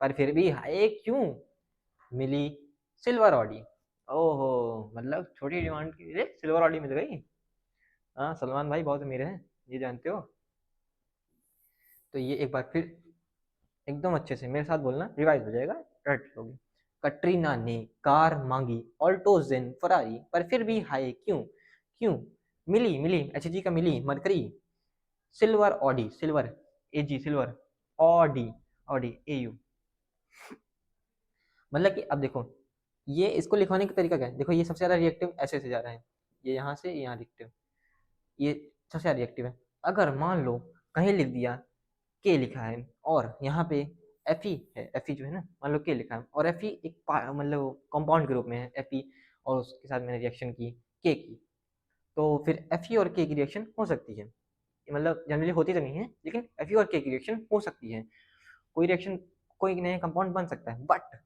Speaker 1: पर फिर भी हाई क्यों, मिली सिल्वर ऑडी। ओहो, मतलब छोटी डिमांड के लिए सिल्वर ऑडी मिल गई। हाँ, सलमान भाई बहुत अमीर हैं, ये जानते हो। तो ये एक बार फिर एकदम अच्छे से मेरे साथ बोलना, रिवाइज हो जाएगा, रट लोगे। कटरीना ने कार मांगी ऑल्टोजेन फरारी, पर फिर भी हाई क्यों, क्यों, मिली, मिली एच जी का मिली मरकरी, सिल्वर ऑडी, सिल्वर ए जी, सिल्वर ऑडी, ऑडी ए यू, मतलब कि अब देखो, ये इसको लिखवाने का तरीका क्या है, देखो ये सबसे ज्यादा रिएक्टिव ऐसे से जा रहा है, ये यहाँ से यहाँ रिएक्टिव, ये सबसे ज्यादा रिएक्टिव है। अगर मान लो कहीं लिख दिया के लिखा है और यहाँ पे एफ ई है, एफ ई जो है ना, मान लो के लिखा है और एफ ई एक मतलब कंपाउंड के रूप में है एफ ई, और उसके साथ मैंने रिएक्शन की के की, तो फिर एफ ई और के की रिएक्शन हो सकती है, मतलब जनरली होती तो नहीं है, लेकिन एफ ई और के की रिएक्शन हो सकती है, कोई रिएक्शन, कोई नया कंपाउंड बन सकता है। बट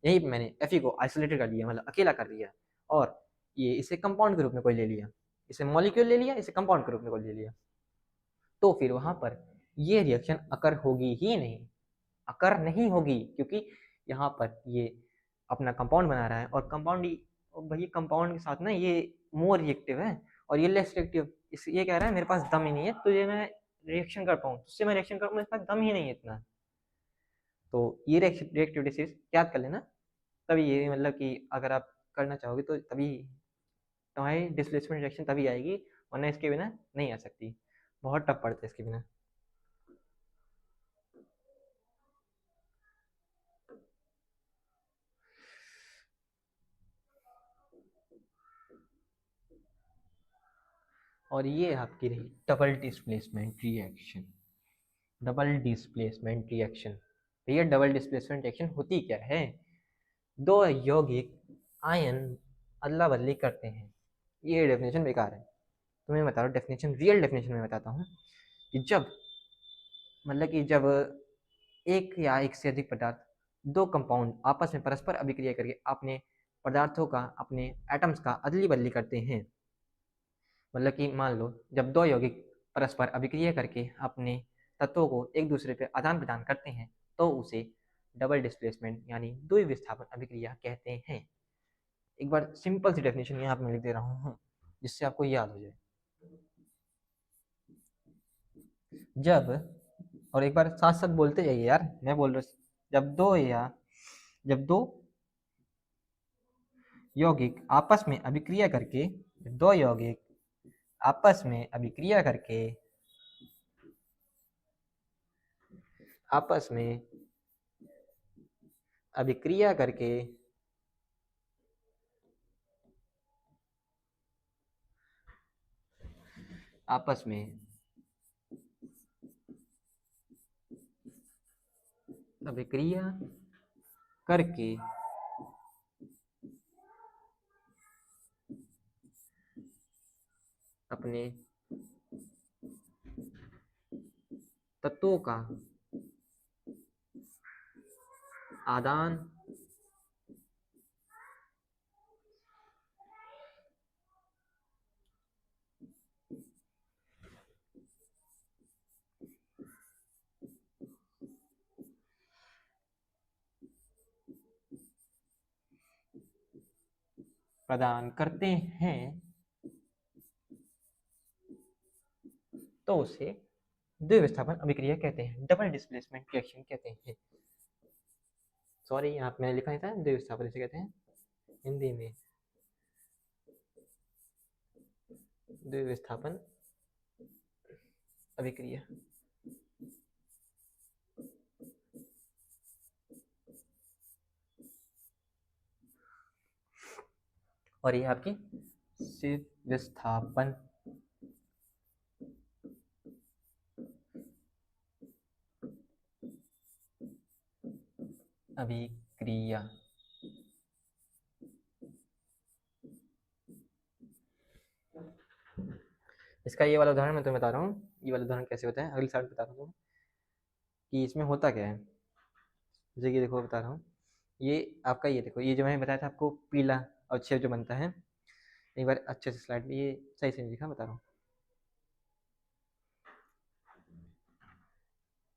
Speaker 1: यहीं पे मैंने एफ ई को आइसोलेटेड कर लिया, मतलब अकेला कर लिया, और ये इसे कंपाउंड के रूप में कोई ले लिया, इसे मॉलिक्यूल ले लिया, इसे कंपाउंड के रूप में कोई ले लिया, तो फिर वहां पर ये रिएक्शन अकर होगी ही नहीं, अकर नहीं होगी, क्योंकि यहाँ पर ये अपना कंपाउंड बना रहा है, और कंपाउंड भाई कंपाउंड के साथ ना ये मोर रिएक्टिव है और ये लेस रिएक्टिव, इस ये कह रहा है मेरे पास दम ही नहीं है तो ये मैं रिएक्शन कर पाऊँ, उससे मैं रिएक्शन करूँ, मेरे पास दम ही नहीं है इतना। तो ये रिएक्टिव डिसीज याद कर लेना, तभी ये मतलब कि अगर आप करना चाहोगे तो तभी तुम्हारी डिस्प्लेसमेंट रिएक्शन तभी आएगी, वरना इसके बिना नहीं आ सकती, बहुत टफ पड़ता है इसके बिना। और ये आपकी रही double displacement reaction, double displacement reaction, भैया डबल डिस्प्लेसमेंट रिएक्शन होती क्या है, दो यौगिक आयन अदला बदली करते हैं, ये डेफिनेशन बेकार है, तुम्हें बता रहा हूँ डेफिनेशन, रियल डेफिनेशन में बताता हूँ, कि जब मतलब कि जब एक या एक से अधिक पदार्थ, दो कंपाउंड आपस में परस्पर अभिक्रिया करके अपने पदार्थों का, अपने एटम्स का अदली बदली करते हैं, मतलब कि मान लो जब दो यौगिक परस्पर अभिक्रिया करके अपने तत्वों को एक दूसरे पर आदान प्रदान करते हैं, तो उसे डबल डिस्प्लेसमेंट यानी द्विविस्थापन अभिक्रिया कहते हैं। एक बार सिंपल सी डेफिनेशन यहाँ पे मैं लिख दे रहा हूँ, जिससे आपको याद हो जाए। जब, और एक बार साथ साथ बोलते जाइए यार, मैं बोल रहा हूँ, जब दो यौगिक आपस में अभिक्रिया करके, दो यौगिक आपस में अभिक्रिया करके आपस में अभिक्रिया करके आपस में अभिक्रिया करके अपने तत्वों का आदान प्रदान करते हैं तो उसे द्विविस्थापन अभिक्रिया कहते हैं, डबल डिस्प्लेसमेंट रिएक्शन कहते हैं। सॉरी, यहाँ पे मैंने लिखा नहीं था, द्विविस्थापन इसे कहते हैं हिंदी में, द्विविस्थापन अभिक्रिया। और ये आपकी विस्थापन अभिक्रिया। इसका ये वाला उदाहरण मैं तुम्हें बता रहा हूँ, ये वाला उदाहरण कैसे होता है अगली स्लाइड बता रहा हूँ कि इसमें होता क्या है। जैसे कि देखो बता रहा हूँ, ये आपका, ये देखो, ये जो मैंने बताया था आपको पीला अवक्षेप जो बनता है, एक बार अच्छे से स्लाइड में ये सही से नहीं लिखा, बता रहा हूँ।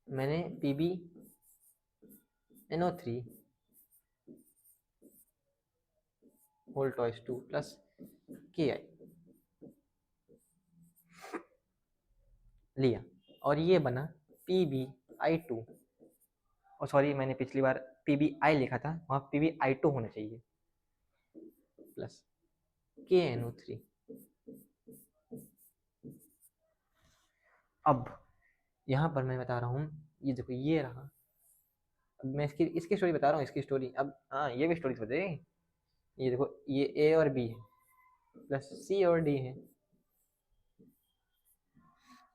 Speaker 1: मैंने PbNO3 2 प्लस Ki लिया और ये बना PbI2, और सॉरी मैंने पिछली बार PbI लिखा था, वहाँ PbI2 होना चाहिए, प्लस KNO3। अब यहाँ पर मैं बता रहा हूँ, ये देखो ये रहा, अब मैं इसकी स्टोरी बता रहा हूँ, इसकी स्टोरी। अब हाँ, ये भी स्टोरी बताइए। ये देखो, ये A और B है, प्लस C और D है,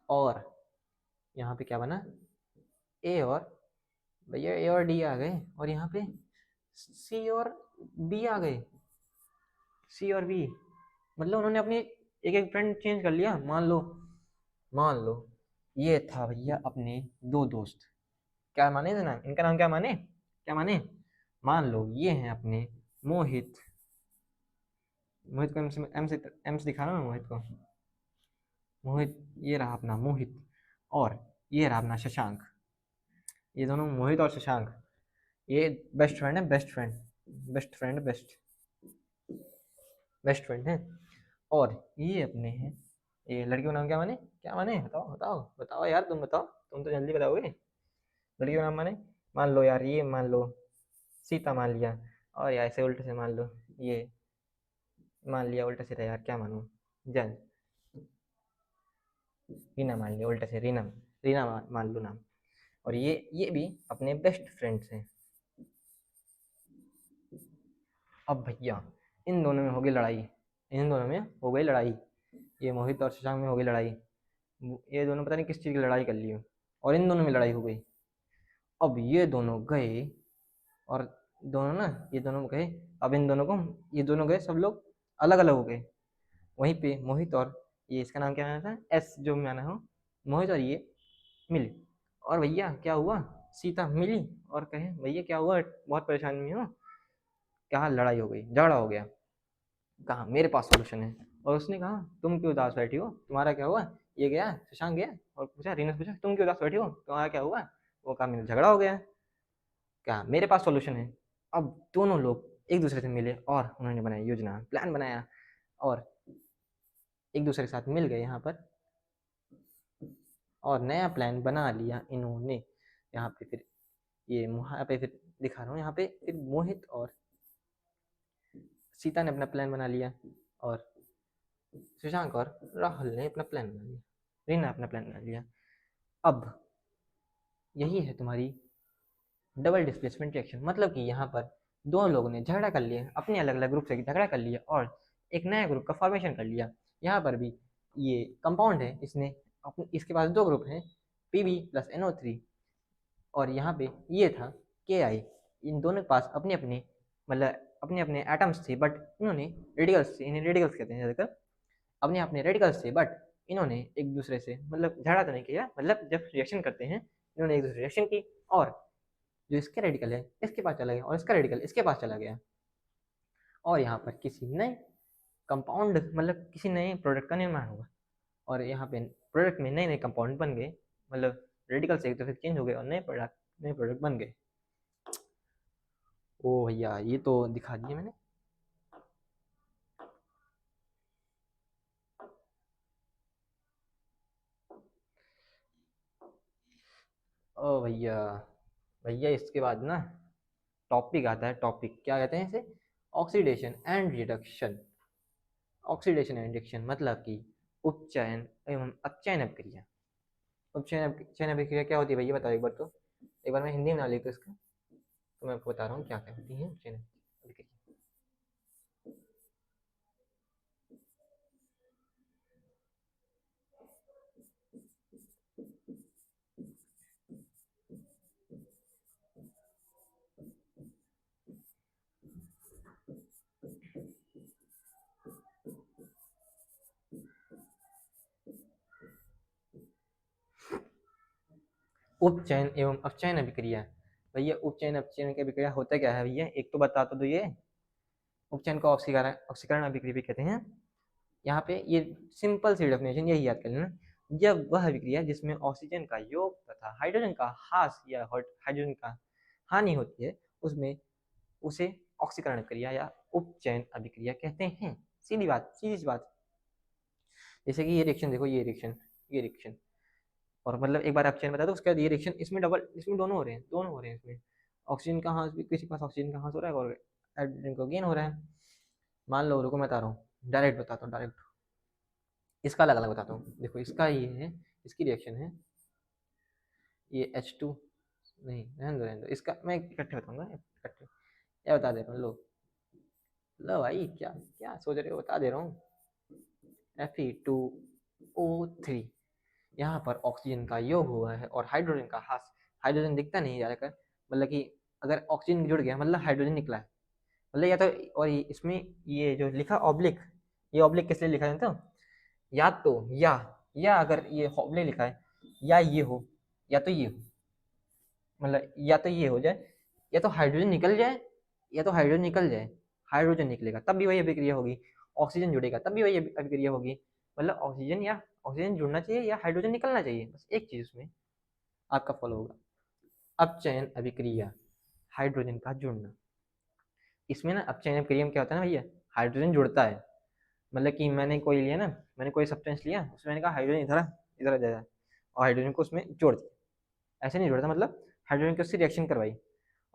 Speaker 1: और यहाँ पे क्या बना, A और, भैया A और D आ गए, और यहाँ पे C और B आ गए, C और B, मतलब उन्होंने अपनी एक एक फ्रेंड चेंज कर लिया। मान लो ये था भैया अपने दो दोस्त, क्या माने थे नाम, इनका नाम क्या माने, मान लो ये हैं अपने मोहित को एम से दिखा रहा हूँ मोहित, ये रहा अपना मोहित, और ये रहा अपना शशांक। ये दोनों मोहित और शशांक ये बेस्ट फ्रेंड है, बेस्ट फ्रेंड है। और ये अपने हैं, ये लड़की का नाम क्या माने बताओ यार, तुम तो जल्दी बताओगे। लड़की का नाम मान लो यार, ये मान लो सीता मान लिया, और यार ऐसे उल्टे से मान लो, ये मान लिया उल्टे से, यार क्या मानूं, जल रीना मान लिया उल्टे से, रीना मान लो नाम। और ये भी अपने बेस्ट फ्रेंड्स हैं। अब भैया इन दोनों में हो गई लड़ाई, ये मोहित और शशांक में हो गई लड़ाई, ये दोनों पता नहीं किस चीज़ की लड़ाई कर ली, और इन दोनों में लड़ाई हो गई। अब ये दोनों गए, और दोनों ना, ये दोनों गए, अब इन दोनों को, ये दोनों गए, सब लोग अलग अलग हो गए। वहीं पे मोहित और ये, इसका नाम क्या आना था, एस जो मैं आना हो, मोहित और ये मिले, और भैया क्या हुआ, सीता मिली और कहे भैया क्या हुआ, बहुत परेशानी में हो, कहा लड़ाई हो गई, झगड़ा हो गया, कहा मेरे पास सॉल्यूशन है। और उसने कहा तुम क्यों उदास बैठी हो, तुम्हारा क्या हुआ, ये गया शशांक गया और पूछा, रीना से पूछा तुम क्यों उदास बैठी हो, तुम्हारा क्या हुआ, वो कहा मेरा झगड़ा हो गया, क्या मेरे पास सॉल्यूशन है। अब दोनों लोग एक दूसरे से मिले और उन्होंने बनाया योजना, प्लान बनाया, और एक दूसरे के साथ मिल गए यहाँ पर, और नया प्लान बना लिया इन्होंने। यहाँ पे फिर ये यहाँ पे फिर दिखा रहा हूँ, यहाँ पे फिर मोहित और सीता ने अपना प्लान बना लिया, और शशांक और राहुल ने अपना प्लान बना लिया, रीना अपना प्लान बना लिया। अब यही है तुम्हारी डबल डिस्प्लेसमेंट रिएक्शन, मतलब कि यहाँ पर दो लोगों ने झगड़ा कर लिया, अपने अलग अलग ग्रुप से झगड़ा कर लिया और एक नया ग्रुप का फॉर्मेशन कर लिया। यहाँ पर भी ये कंपाउंड है, इसने इसके पास दो ग्रुप हैं, पीबी प्लस NO3, और यहाँ पे ये था KI। इन दोनों के पास अपने अपने मतलब अपने अपने एटम्स थे, बट इन्होंने रेडिकल्स थे, इन्हें रेडिकल्स कहते हैं ज़्यादातर, अपने अपने रेडिकल्स थे, बट इन्होंने एक दूसरे से मतलब झगड़ा तो नहीं किया, मतलब जब रिएक्शन करते हैं इन्होंने एक दूसरे रिएक्शन की, और जो इसका रेडिकल है इसके पास चला गया और इसका रेडिकल इसके पास चला गया, और यहाँ पर किसी नए कंपाउंड मतलब किसी नए प्रोडक्ट का निर्माण हुआ, और यहाँ पे प्रोडक्ट में नए नए कंपाउंड बन गए, मतलब रेडिकल से एक दूसरे चेंज हो गए और नए प्रोडक्ट बन गए। ओ भैया ये तो दिखा दिए मैंने। ओ भैया, भैया इसके बाद ना टॉपिक आता है, टॉपिक क्या कहते हैं इसे, oxidation and reduction. Oxidation and reduction मतलब कि उपचयन एवं अपचयन अभिक्रिया। उपचयन चयन अभिक्रिया क्या होती है भैया बताओ एक बार, तो एक बार मैं हिंदी में ना लिखूँ इसका, तो मैं आपको बता रहा हूँ क्या क्या होती है उपचयन अभिक्रिया। उपचयन एवं अपचयन अभिक्रिया। भैया उपचयन अपचयन की अभिक्रिया होता क्या है भैया, एक तो बता तो दो ये। उपचयन को ऑक्सीकरण ऑक्सीकरण अभिक्रिया भी कहते हैं। यहाँ पे ये सिंपल सी डेफिनेशन यही याद कर लेना, जब वह अभिक्रिया जिसमें ऑक्सीजन का योग तथा हाइड्रोजन का ह्रास या हाइड्रोजन का हानि होती है उसमें उसे ऑक्सीकरण अभिक्रिया या उपचयन अभिक्रिया कहते हैं। सीधी बात, सीधी सी बात। जैसे कि ये रिएक्शन देखो, ये रिएक्शन और मतलब एक बार अपचयन बता दो, उसके बाद ये रिएक्शन, इसमें डबल, इसमें दोनों हो रहे हैं, दोनों हो रहे हैं इसमें। ऑक्सीजन का ह्रास भी, किसी के पास ऑक्सीजन का ह्रास हो रहा है और हाइड्रोजन का गेन हो रहा है। मान लो, रुको मैं बता रहा हूँ, डायरेक्ट बताता हूँ, डायरेक्ट इसका अलग अलग बताता हूँ। देखो इसका ये है, इसकी रिएक्शन है ये H2, नहीं रहने दो रहने दो, इसका मैं इकट्ठे बताऊंगा, इकट्ठे क्या बता दे रहा हूँ। लो लो भाई, क्या क्या सोच रहे हो, बता दे रहा हूँ। Fe2O3, यहाँ पर ऑक्सीजन का योग हुआ है और हाइड्रोजन का ह्रास। हाइड्रोजन दिखता नहीं ज़्यादातर, मतलब कि अगर ऑक्सीजन जुड़ गया मतलब हाइड्रोजन निकला है, मतलब या तो, और इसमें ये जो लिखा ऑब्लिक, ये ऑब्लिक किस लिए लिखा है तो, या तो या अगर ये ऑब्लिक लिखा है या ये हो या तो ये हो, मतलब या तो ये हो जाए या तो हाइड्रोजन निकल जाए, या तो हाइड्रोजन निकल जाए, हाइड्रोजन निकलेगा तब भी वही अभिक्रिया होगी, ऑक्सीजन जुड़ेगा तब भी वही अभिक्रिया होगी, मतलब ऑक्सीजन जुड़ना चाहिए या हाइड्रोजन निकलना चाहिए, बस एक चीज उसमें आपका फॉलो होगा, अपचयन अभिक्रिया, हाइड्रोजन का जुड़ना। इसमें ना अपचयन अभिक्रिया में क्या होता है ना भैया, हाइड्रोजन जुड़ता है, मतलब कि मैंने कोई लिया ना, मैंने कोई सब्सटेंस लिया, उसमें मैंने कहा हाइड्रोजन इधर इधर आ जाए, और हाइड्रोजन को उसमें जोड़ दिया, ऐसे नहीं जोड़ता, मतलब हाइड्रोजन की उससे रिएक्शन करवाई,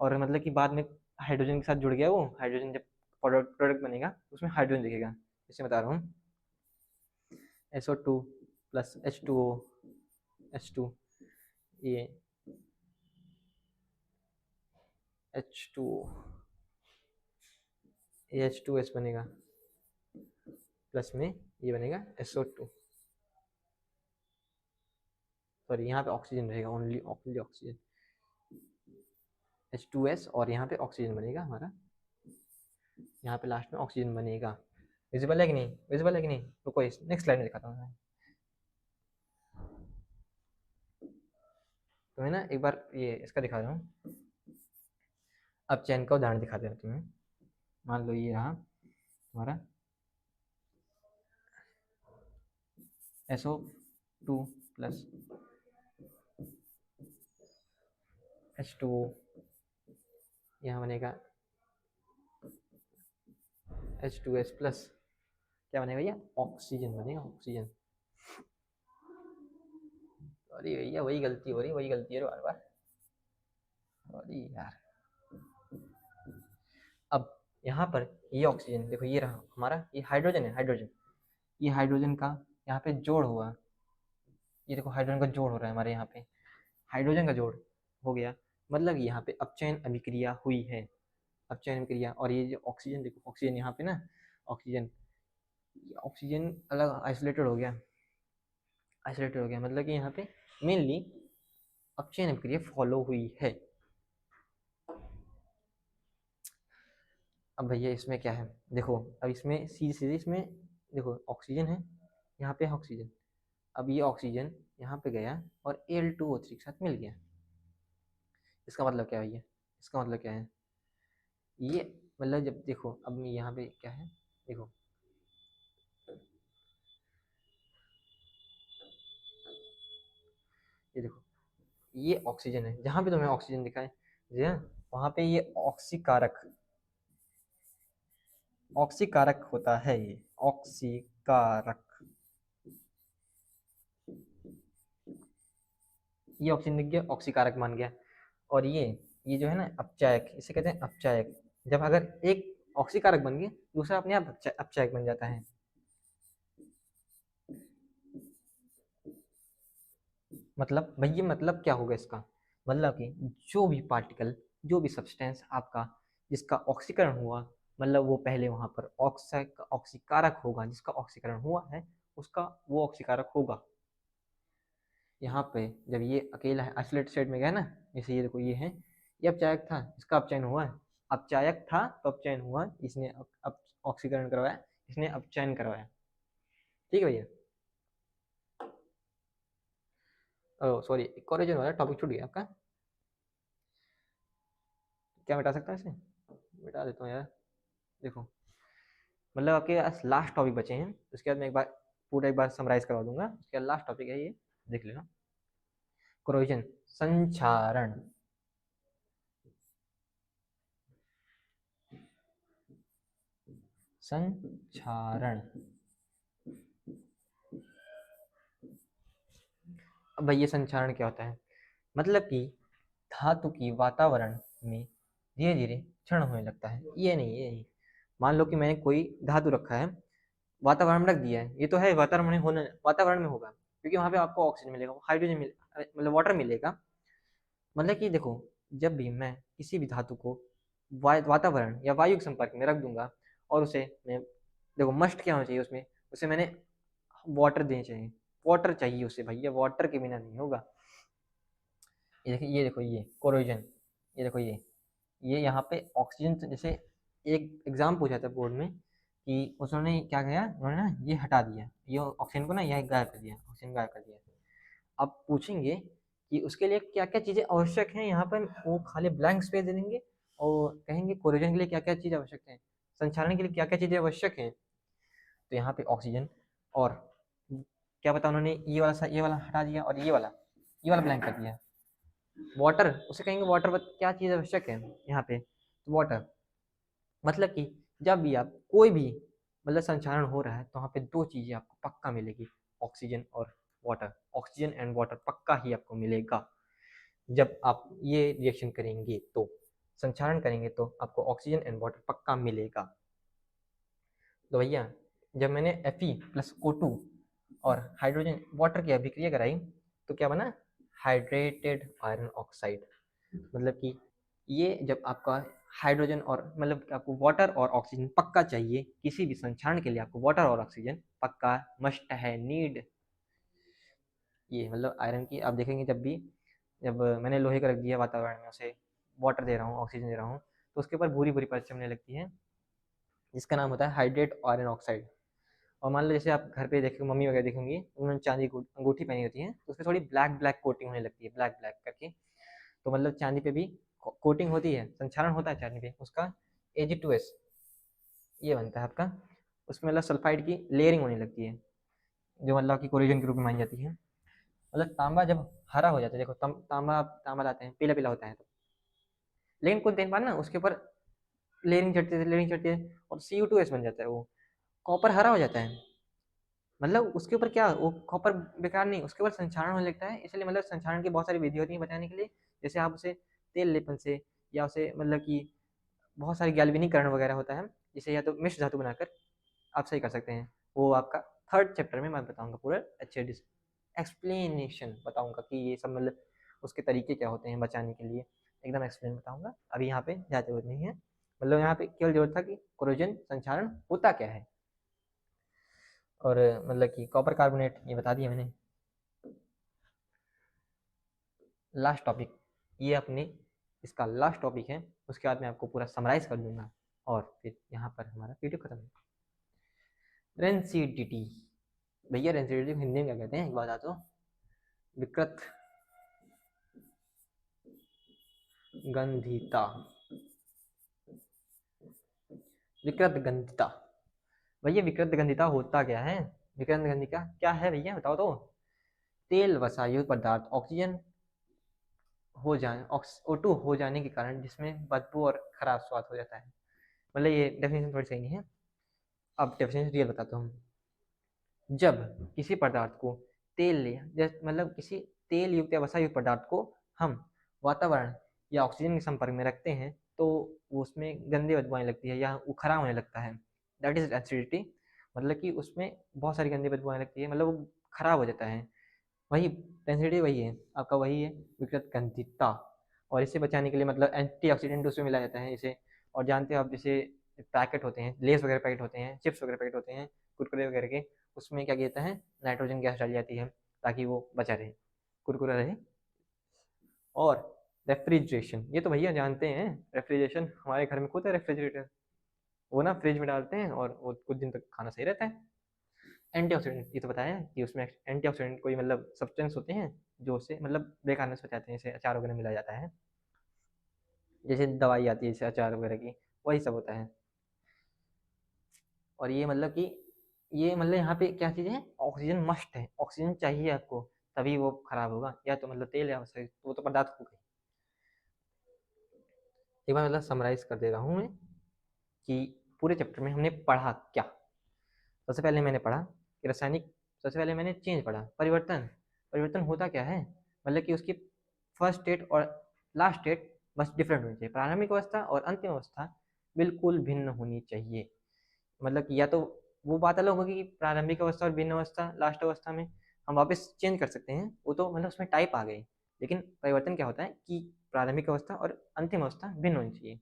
Speaker 1: और मतलब कि बाद में हाइड्रोजन के साथ जुड़ गया वो, हाइड्रोजन जब प्रोडक्ट बनेगा उसमें हाइड्रोजन दिखेगा। जैसे बता रहा हूँ, SO2 प्लस H2O, ये H2O, ये H2S बनेगा, प्लस में ये बनेगा SO2, सॉरी यहाँ पे ऑक्सीजन रहेगा, ओनली ऑक्सीजन, H2S, और यहाँ पे ऑक्सीजन बनेगा हमारा, यहाँ पे लास्ट में ऑक्सीजन बनेगा। विजिबल है कि नहीं, विजिबल है कि नहीं, रुको इस नेक्स्ट स्लाइड में दिखाता हूँ मैं तुम्हें ना, एक बार ये इसका दिखा रहा हूँ, अब चैन का उदाहरण दिखा दे रहा हूँ तुम्हें। मान लो ये रहा हमारा SO2 प्लस H2O, यहाँ बनेगा H2S प्लस, क्या बनेगा भैया, ऑक्सीजन बनेगा, ऑक्सीजन। अरे भैया वही गलती हो रही, वही गलती है बार बार, अरे यार। अब यहाँ पर ये ऑक्सीजन देखो, ये रहा हमारा, ये हाइड्रोजन है, हाइड्रोजन, ये हाइड्रोजन का यहाँ पे जोड़ हुआ, ये देखो हाइड्रोजन का जोड़ हो रहा है हमारे यहाँ पे, हाइड्रोजन का जोड़ हो गया, मतलब यहाँ पे अपचयन अभिक्रिया हुई है, अपचयन अभिक्रिया। और ये जो ऑक्सीजन देखो, ऑक्सीजन यहाँ पे ना, ऑक्सीजन, ऑक्सीजन अलग आइसोलेटेड हो गया, आइसोलेटेड हो गया, मतलब कि यहाँ पे मेनली अपचयन अभिक्रिया फॉलो हुई है। अब भैया इसमें क्या है देखो, अब इसमें सीधे सीधे इसमें देखो ऑक्सीजन है, यहाँ पे है ऑक्सीजन, अब ये ऑक्सीजन यहाँ पे गया और Al2O3 के साथ मिल गया। इसका मतलब क्या है भैया, इसका मतलब क्या है, ये मतलब जब देखो अब यहाँ पे क्या है, देखो ये देखो, ये ऑक्सीजन है, जहाँ पे तुम्हें ऑक्सीजन दिखाए जी हाँ, वहाँ पे ये ऑक्सीकारक, ऑक्सीकारक होता है, ये ऑक्सीकारक, ये ऑक्सीजन दिख गया, ऑक्सीकारक मान गया। और ये जो है ना अपचायक, इसे कहते हैं अपचायक, जब अगर एक ऑक्सीकारक बन गया दूसरा अपने आप अपचायक बन जाता है। मतलब भैया मतलब क्या होगा इसका, मतलब कि जो भी पार्टिकल, जो भी सब्सटेंस आपका जिसका ऑक्सीकरण हुआ, मतलब वो पहले वहां पर ऑक्सीकारक होगा, जिसका ऑक्सीकरण हुआ है उसका वो ऑक्सीकारक होगा। यहाँ पे जब ये अकेला है आइसोलेट स्टेट में गया ना, जैसे ये देखो ये है, ये अपचायक था, इसका अपचयन हुआ है, अपचायक था तो अपचयन हुआ, इसने ऑक्सीकरण करवाया, इसने अपचयन करवाया। ठीक है भैया, सॉरी कोरिजन वाला टॉपिक छूट गया आपका, क्या मिटा सकता है इसे, मिटा देता हूँ यार। देखो मतलब आपके पास लास्ट टॉपिक बचे हैं, उसके बाद मैं एक बार पूरा एक बार समराइज करवा दूंगा, उसके बाद लास्ट टॉपिक है ये, देख लेना। कोरोजन संचारण, संचारण, अब भैया संचारण क्या होता है, मतलब कि धातु की वातावरण में धीरे धीरे क्षरण होने लगता है, ये नहीं मान लो कि मैंने कोई धातु रखा है, वातावरण में रख दिया है, ये तो है वातावरण में होने, वातावरण में होगा क्योंकि वहां पे आपको ऑक्सीजन मिलेगा, हाइड्रोजन मिले, मतलब वाटर मिलेगा। मतलब कि देखो जब भी मैं किसी भी धातु को वातावरण या वायु के संपर्क में रख दूंगा और उसे मैं, देखो मस्ट क्या होना चाहिए उसमें, उसे मैंने वाटर देना चाहिए, वाटर चाहिए उसे भैया, वाटर के बिना नहीं होगा। ये देखो ये कोरोजन, ये देखो ये यहाँ पे ऑक्सीजन, जैसे एक एग्जाम पूछा था बोर्ड में कि उसने क्या किया, उन्होंने ना ये हटा दिया, ये ऑक्सीजन को ना यह गायब कर दिया, ऑक्सीजन गायब कर दिया। अब पूछेंगे कि उसके लिए क्या क्या चीज़ें आवश्यक हैं, यहाँ पर वो खाली ब्लैंक स्पेस दे देंगे और कहेंगे कोरोजन के लिए क्या क्या चीज़ आवश्यक है, संचारण के लिए क्या क्या चीज़ें आवश्यक हैं। तो यहाँ पे ऑक्सीजन और क्या पता उन्होंने ये वाला हटा दिया और ये वाला ब्लैंक कर दिया, वाटर, उसे कहेंगे वाटर, क्या चीज़ आवश्यक है यहाँ पे, तो वाटर। मतलब कि जब भी आप कोई भी मतलब संचारण हो रहा है तो वहाँ पे दो चीज़ें आपको पक्का मिलेगी, ऑक्सीजन और वाटर, ऑक्सीजन एंड वाटर पक्का ही आपको मिलेगा। जब आप ये रिएक्शन करेंगे तो, संचारण करेंगे तो आपको ऑक्सीजन एंड वाटर पक्का मिलेगा। तो भैया जब मैंने Fe+O2 और हाइड्रोजन वाटर की अभिक्रिया कराई तो क्या बना, हाइड्रेटेड आयरन ऑक्साइड। मतलब कि ये जब आपका हाइड्रोजन और मतलब आपको वाटर और ऑक्सीजन पक्का चाहिए, किसी भी संचारण के लिए आपको वाटर और ऑक्सीजन पक्का मस्ट है, नीड। ये मतलब आयरन की आप देखेंगे जब भी, जब मैंने लोहे का रख दिया वातावरण में, उसे वाटर दे रहा हूँ, ऑक्सीजन दे रहा हूँ, तो उसके ऊपर भूरी भूरी परत जमने लगती है, जिसका नाम होता है हाइड्रेट आयरन ऑक्साइड। और मान लो जैसे आप घर पे देखेंगे, मम्मी वगैरह देखेंगी उन्होंने चांदी की अंगूठी पहनी होती है तो उसमें थोड़ी ब्लैक ब्लैक कोटिंग होने लगती है, ब्लैक ब्लैक करके, तो मतलब चांदी पे भी कोटिंग होती है, संक्षारण होता है चांदी पे, उसका Ag2S ये बनता है आपका, उसमें मतलब सल्फाइड की लेयरिंग होने लगती है, जो मतलब की कोरिजन के रूप में मानी जाती है। मतलब तांबा जब हरा हो जाता है, देखो तांबा तांबा लाते हैं पीला पीला होता है तो, लेकिन कुछ दिन बाद ना उसके ऊपर लेयरिंग चढ़ती है और Cu2S बन जाता है वो, कॉपर हरा हो जाता है, मतलब उसके ऊपर क्या, वो कॉपर बेकार नहीं, उसके ऊपर संक्षारण होने लगता है, इसलिए मतलब संक्षारण की बहुत सारी विधि होती है बताने के लिए, जैसे आप उसे तेल लेपन से या उसे मतलब कि बहुत सारे गैल्वेनीकरण वगैरह होता है, जिसे या तो मिश्र धातु बनाकर आप सही कर सकते हैं, वो आपका थर्ड चैप्टर में मैं बताऊंगा पूरा अच्छे एक्सप्लेनेशन बताऊंगा कि ये सब मतलब उसके तरीके क्या होते हैं बचाने के लिए, एकदम एक्सप्लेन बताऊंगा। अभी यहाँ पे ज़्यादा जरूरत नहीं है, मतलब यहाँ पे केवल जरूरत था कि कोरोजन संक्षारण होता क्या है, और मतलब कि कॉपर कार्बोनेट ये बता दिया मैंने। लास्ट टॉपिक ये अपने इसका लास्ट टॉपिक है, उसके बाद मैं आपको पूरा समराइज कर दूंगा और फिर यहाँ पर हमारा वीडियो खत्म है। रेंसिडिटी, भैया रेंसिडिटी हिंदी में क्या कहते हैं एक बात बता दो? विकृत गंधिता, विकृत गंधिता। भैया विकृत गंधिता होता क्या है? विकृत गंधिता क्या है भैया बताओ तो? तेल वसायुक्त पदार्थ ऑक्सीजन हो जाए, O2 हो जाने के कारण जिसमें बदबू और खराब स्वाद हो जाता है। मतलब ये डेफिनेशन थोड़ी सही नहीं है, अब डेफिनेशन रियल बताता हूँ। जब किसी पदार्थ को तेल मतलब किसी तेल युक्त या वसा युक्त पदार्थ को हम वातावरण या ऑक्सीजन के संपर्क में रखते हैं तो उसमें गंदी बदबू आने लगती है या वो खराब होने लगता है। दैट इज एसिडिटी, मतलब कि उसमें बहुत सारी गंदी बदबू आने लगती है, मतलब वो खराब हो जाता है। वही डेंसिटी वही है आपका, वही है विकृत गंधिता। और इसे बचाने के लिए मतलब एंटीऑक्सीडेंट उसमें मिलाया जाता है इसे। और जानते हो आप, जैसे पैकेट होते हैं, लेस वगैरह पैकेट होते हैं, चिप्स वगैरह पैकेट होते हैं, कुरकुरे वगैरह के, उसमें क्या कहता है नाइट्रोजन गैस डाली जाती है ताकि वो बचा रहे, कुरकुरा रहे। और रेफ्रिजरेशन, ये तो भैया जानते हैं, रेफ्रिजरेशन हमारे घर में खुद है रेफ्रिजरेटर, वो ना फ्रिज में डालते हैं और वो कुछ दिन तक खाना सही रहता है। एंटीऑक्सीडेंट ये तो बताया कि उसमें एंटीऑक्सीडेंट कोई मतलब सब्सटेंस होते हैं जो उससे मतलब बेकार से बचाते हैं, जैसे अचार वगैरह मिलाया जाता है, जैसे दवाई आती है जैसे अचार वगैरह की, वही सब होता है। और ये मतलब कि ये मतलब यहाँ पे क्या चीज़ है, ऑक्सीजन मस्ट है, ऑक्सीजन चाहिए आपको तभी वो खराब होगा, या तो मतलब तेल या वो तो पदार्थ हो गई। एक बार मतलब समराइज कर दे रहा हूँ मैं कि पूरे चैप्टर में हमने पढ़ा क्या। सबसे पहले मैंने पढ़ा कि रासायनिक, सबसे पहले मैंने चेंज पढ़ा, परिवर्तन। परिवर्तन होता क्या है, मतलब कि उसकी फर्स्ट स्टेट और लास्ट स्टेट बस डिफरेंट होनी चाहिए, प्रारंभिक अवस्था और अंतिम अवस्था बिल्कुल भिन्न होनी चाहिए। मतलब कि या तो वो बात अलग होगी कि प्रारंभिक अवस्था और भिन्न अवस्था लास्ट अवस्था में हम वापस चेंज कर सकते हैं, वो तो मतलब उसमें टाइप आ गई। लेकिन परिवर्तन क्या होता है कि प्रारंभिक अवस्था और अंतिम अवस्था भिन्न होनी चाहिए।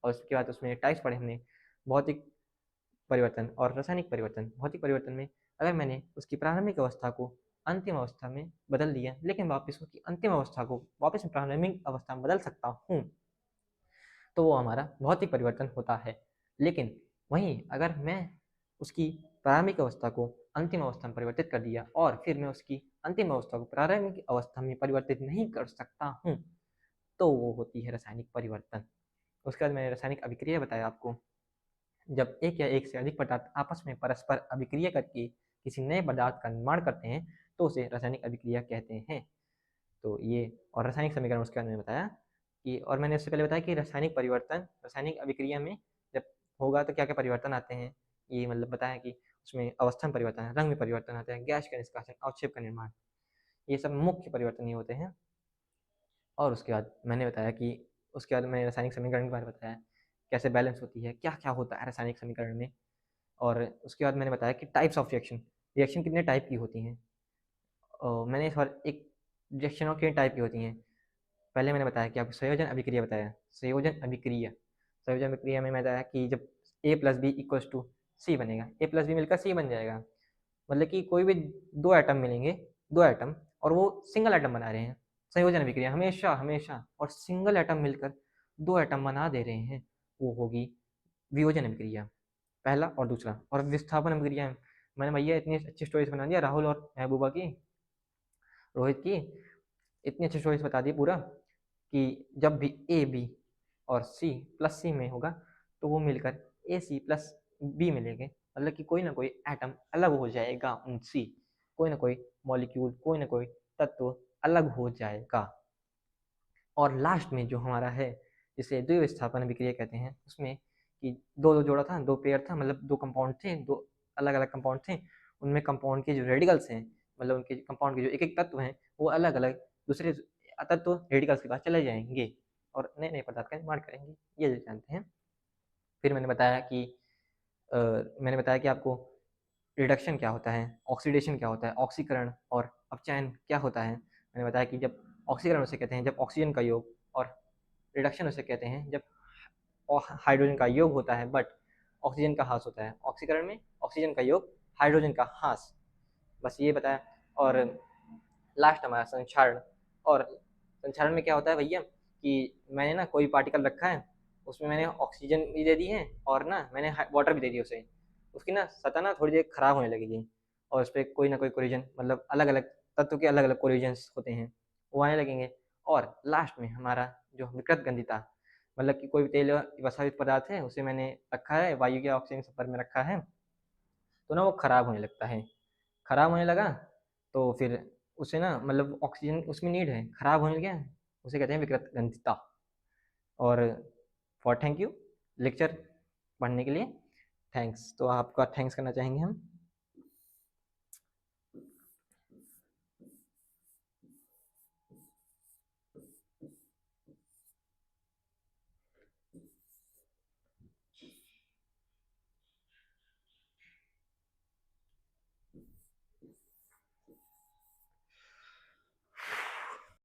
Speaker 1: और उसके बाद उसमें टाइप्स पढ़े हमने, भौतिक परिवर्तन और रासायनिक परिवर्तन। भौतिक परिवर्तन में अगर मैंने उसकी प्रारंभिक अवस्था को अंतिम अवस्था में बदल दिया, लेकिन वापस उसकी अंतिम अवस्था को वापस प्रारंभिक अवस्था में बदल सकता हूँ, तो वो हमारा भौतिक परिवर्तन होता है। लेकिन वहीं अगर मैं उसकी प्रारंभिक अवस्था को अंतिम अवस्था में परिवर्तित कर दिया और फिर मैं उसकी अंतिम अवस्था को प्रारंभिक अवस्था में परिवर्तित नहीं कर सकता हूँ, तो वो होती है रासायनिक परिवर्तन। उसके बाद मैंने रासायनिक अभिक्रिया बताया आपको, जब एक या एक से अधिक पदार्थ आपस में परस्पर अभिक्रिया करके किसी नए पदार्थ का निर्माण करते हैं तो उसे रासायनिक अभिक्रिया कहते हैं। तो ये और रासायनिक समीकरण उसके बाद मैंने बताया कि, और मैंने उससे पहले बताया कि रासायनिक परिवर्तन, रासायनिक अभिक्रिया में जब होगा तो क्या क्या परिवर्तन आते हैं, ये मतलब बताया कि उसमें अवस्था में परिवर्तन है, रंग में परिवर्तन आता है, गैस का निष्कासन, अवक्षेप का निर्माण, ये सब मुख्य परिवर्तन ही होते हैं। और उसके बाद मैंने बताया कि उसके बाद मैंने रासायनिक समीकरण के बारे में बताया, कैसे बैलेंस होती है, क्या क्या होता है रासायनिक समीकरण में। और उसके बाद मैंने बताया कि टाइप्स ऑफ रिएक्शन, रिएक्शन कितने टाइप की होती हैं। मैंने इस बार एक रिएक्शनों के टाइप की होती हैं। पहले मैंने बताया कि आपको संयोजन अभिक्रिया बताया, संयोजन अभिक्रिया, संयोजन अभिक्रिया में मैं बताया कि जब ए प्लस बी इक्वल्स टू सी बनेगा, ए प्लस बी मिलकर सी बन जाएगा, मतलब कि कोई भी दो एटम मिलेंगे, दो एटम, और वो सिंगल एटम बना रहे हैं, संयोजन अभिक्रिया हमेशा हमेशा, और सिंगल एटम मिलकर दो एटम बना दे रहे हैं, वो होगी वियोजन अभिक्रिया, पहला और दूसरा। और विस्थापन अभिक्रिया में मैंने भैया इतनी अच्छी स्टोरीज बना दिया, राहुल और महबूबा की, रोहित की, इतनी अच्छी स्टोरीज बता दी पूरा कि जब भी ए बी और सी प्लस सी में होगा तो वो मिलकर ए सी प्लस बी मिलेंगे, मतलब कि कोई ना कोई एटम अलग हो जाएगा उनसे, कोई ना कोई मॉलिक्यूल, कोई ना कोई तत्व अलग हो जाएगा। और लास्ट में जो हमारा है जिसे द्विविस्थापन अभिक्रिया कहते हैं, उसमें कि दो दो जोड़ा था, दो पेयर था, मतलब दो कंपाउंड थे, दो अलग अलग कंपाउंड थे, उनमें कंपाउंड के जो रेडिकल्स हैं, मतलब उनके कंपाउंड के जो एक एक तत्व हैं वो अलग अलग दूसरे तत्व रेडिकल्स के पास चले जाएंगे और नए नए पदार्थ का निर्माण करेंगे, ये जो जानते हैं। फिर मैंने बताया कि मैंने बताया कि आपको रिडक्शन क्या होता है, ऑक्सीडेशन क्या होता है, ऑक्सीकरण और अपचयन क्या होता है। मैंने बताया कि जब ऑक्सीकरण उसे कहते हैं जब ऑक्सीजन का योग, और रिडक्शन उसे कहते हैं जब हाइड्रोजन का योग होता है बट ऑक्सीजन का ह्रास होता है। ऑक्सीकरण में ऑक्सीजन का योग, हाइड्रोजन का ह्रास, बस ये बताया। और लास्ट हमारा संक्षारण। और संक्षारण में क्या होता है भैया कि मैंने ना कोई पार्टिकल रखा है, उसमें मैंने ऑक्सीजन भी दे दी है और ना मैंने वाटर भी दे दी उसे, उसकी ना सतह ना थोड़ी देर खराब होने लगेगी और उस पर कोई ना कोई कोलिजन, मतलब अलग अलग तत्व के अलग अलग कोलिजन्स होते हैं, वो आने लगेंगे। और लास्ट में हमारा जो विकृत गंधिता, मतलब कि कोई तेल वसायुक्त पदार्थ है उसे मैंने रखा है, वायु के ऑक्सीजन संपर्क में रखा है, तो ना वो खराब होने लगता है। खराब होने लगा तो फिर उसे ना, मतलब ऑक्सीजन उसमें नीड है, खराब होने लगा, उसे कहते हैं विकृत गंधिता। और फॉर थैंक यू लेक्चर पढ़ने के लिए, थैंक्स। तो आपका थैंक्स करना चाहेंगे हम।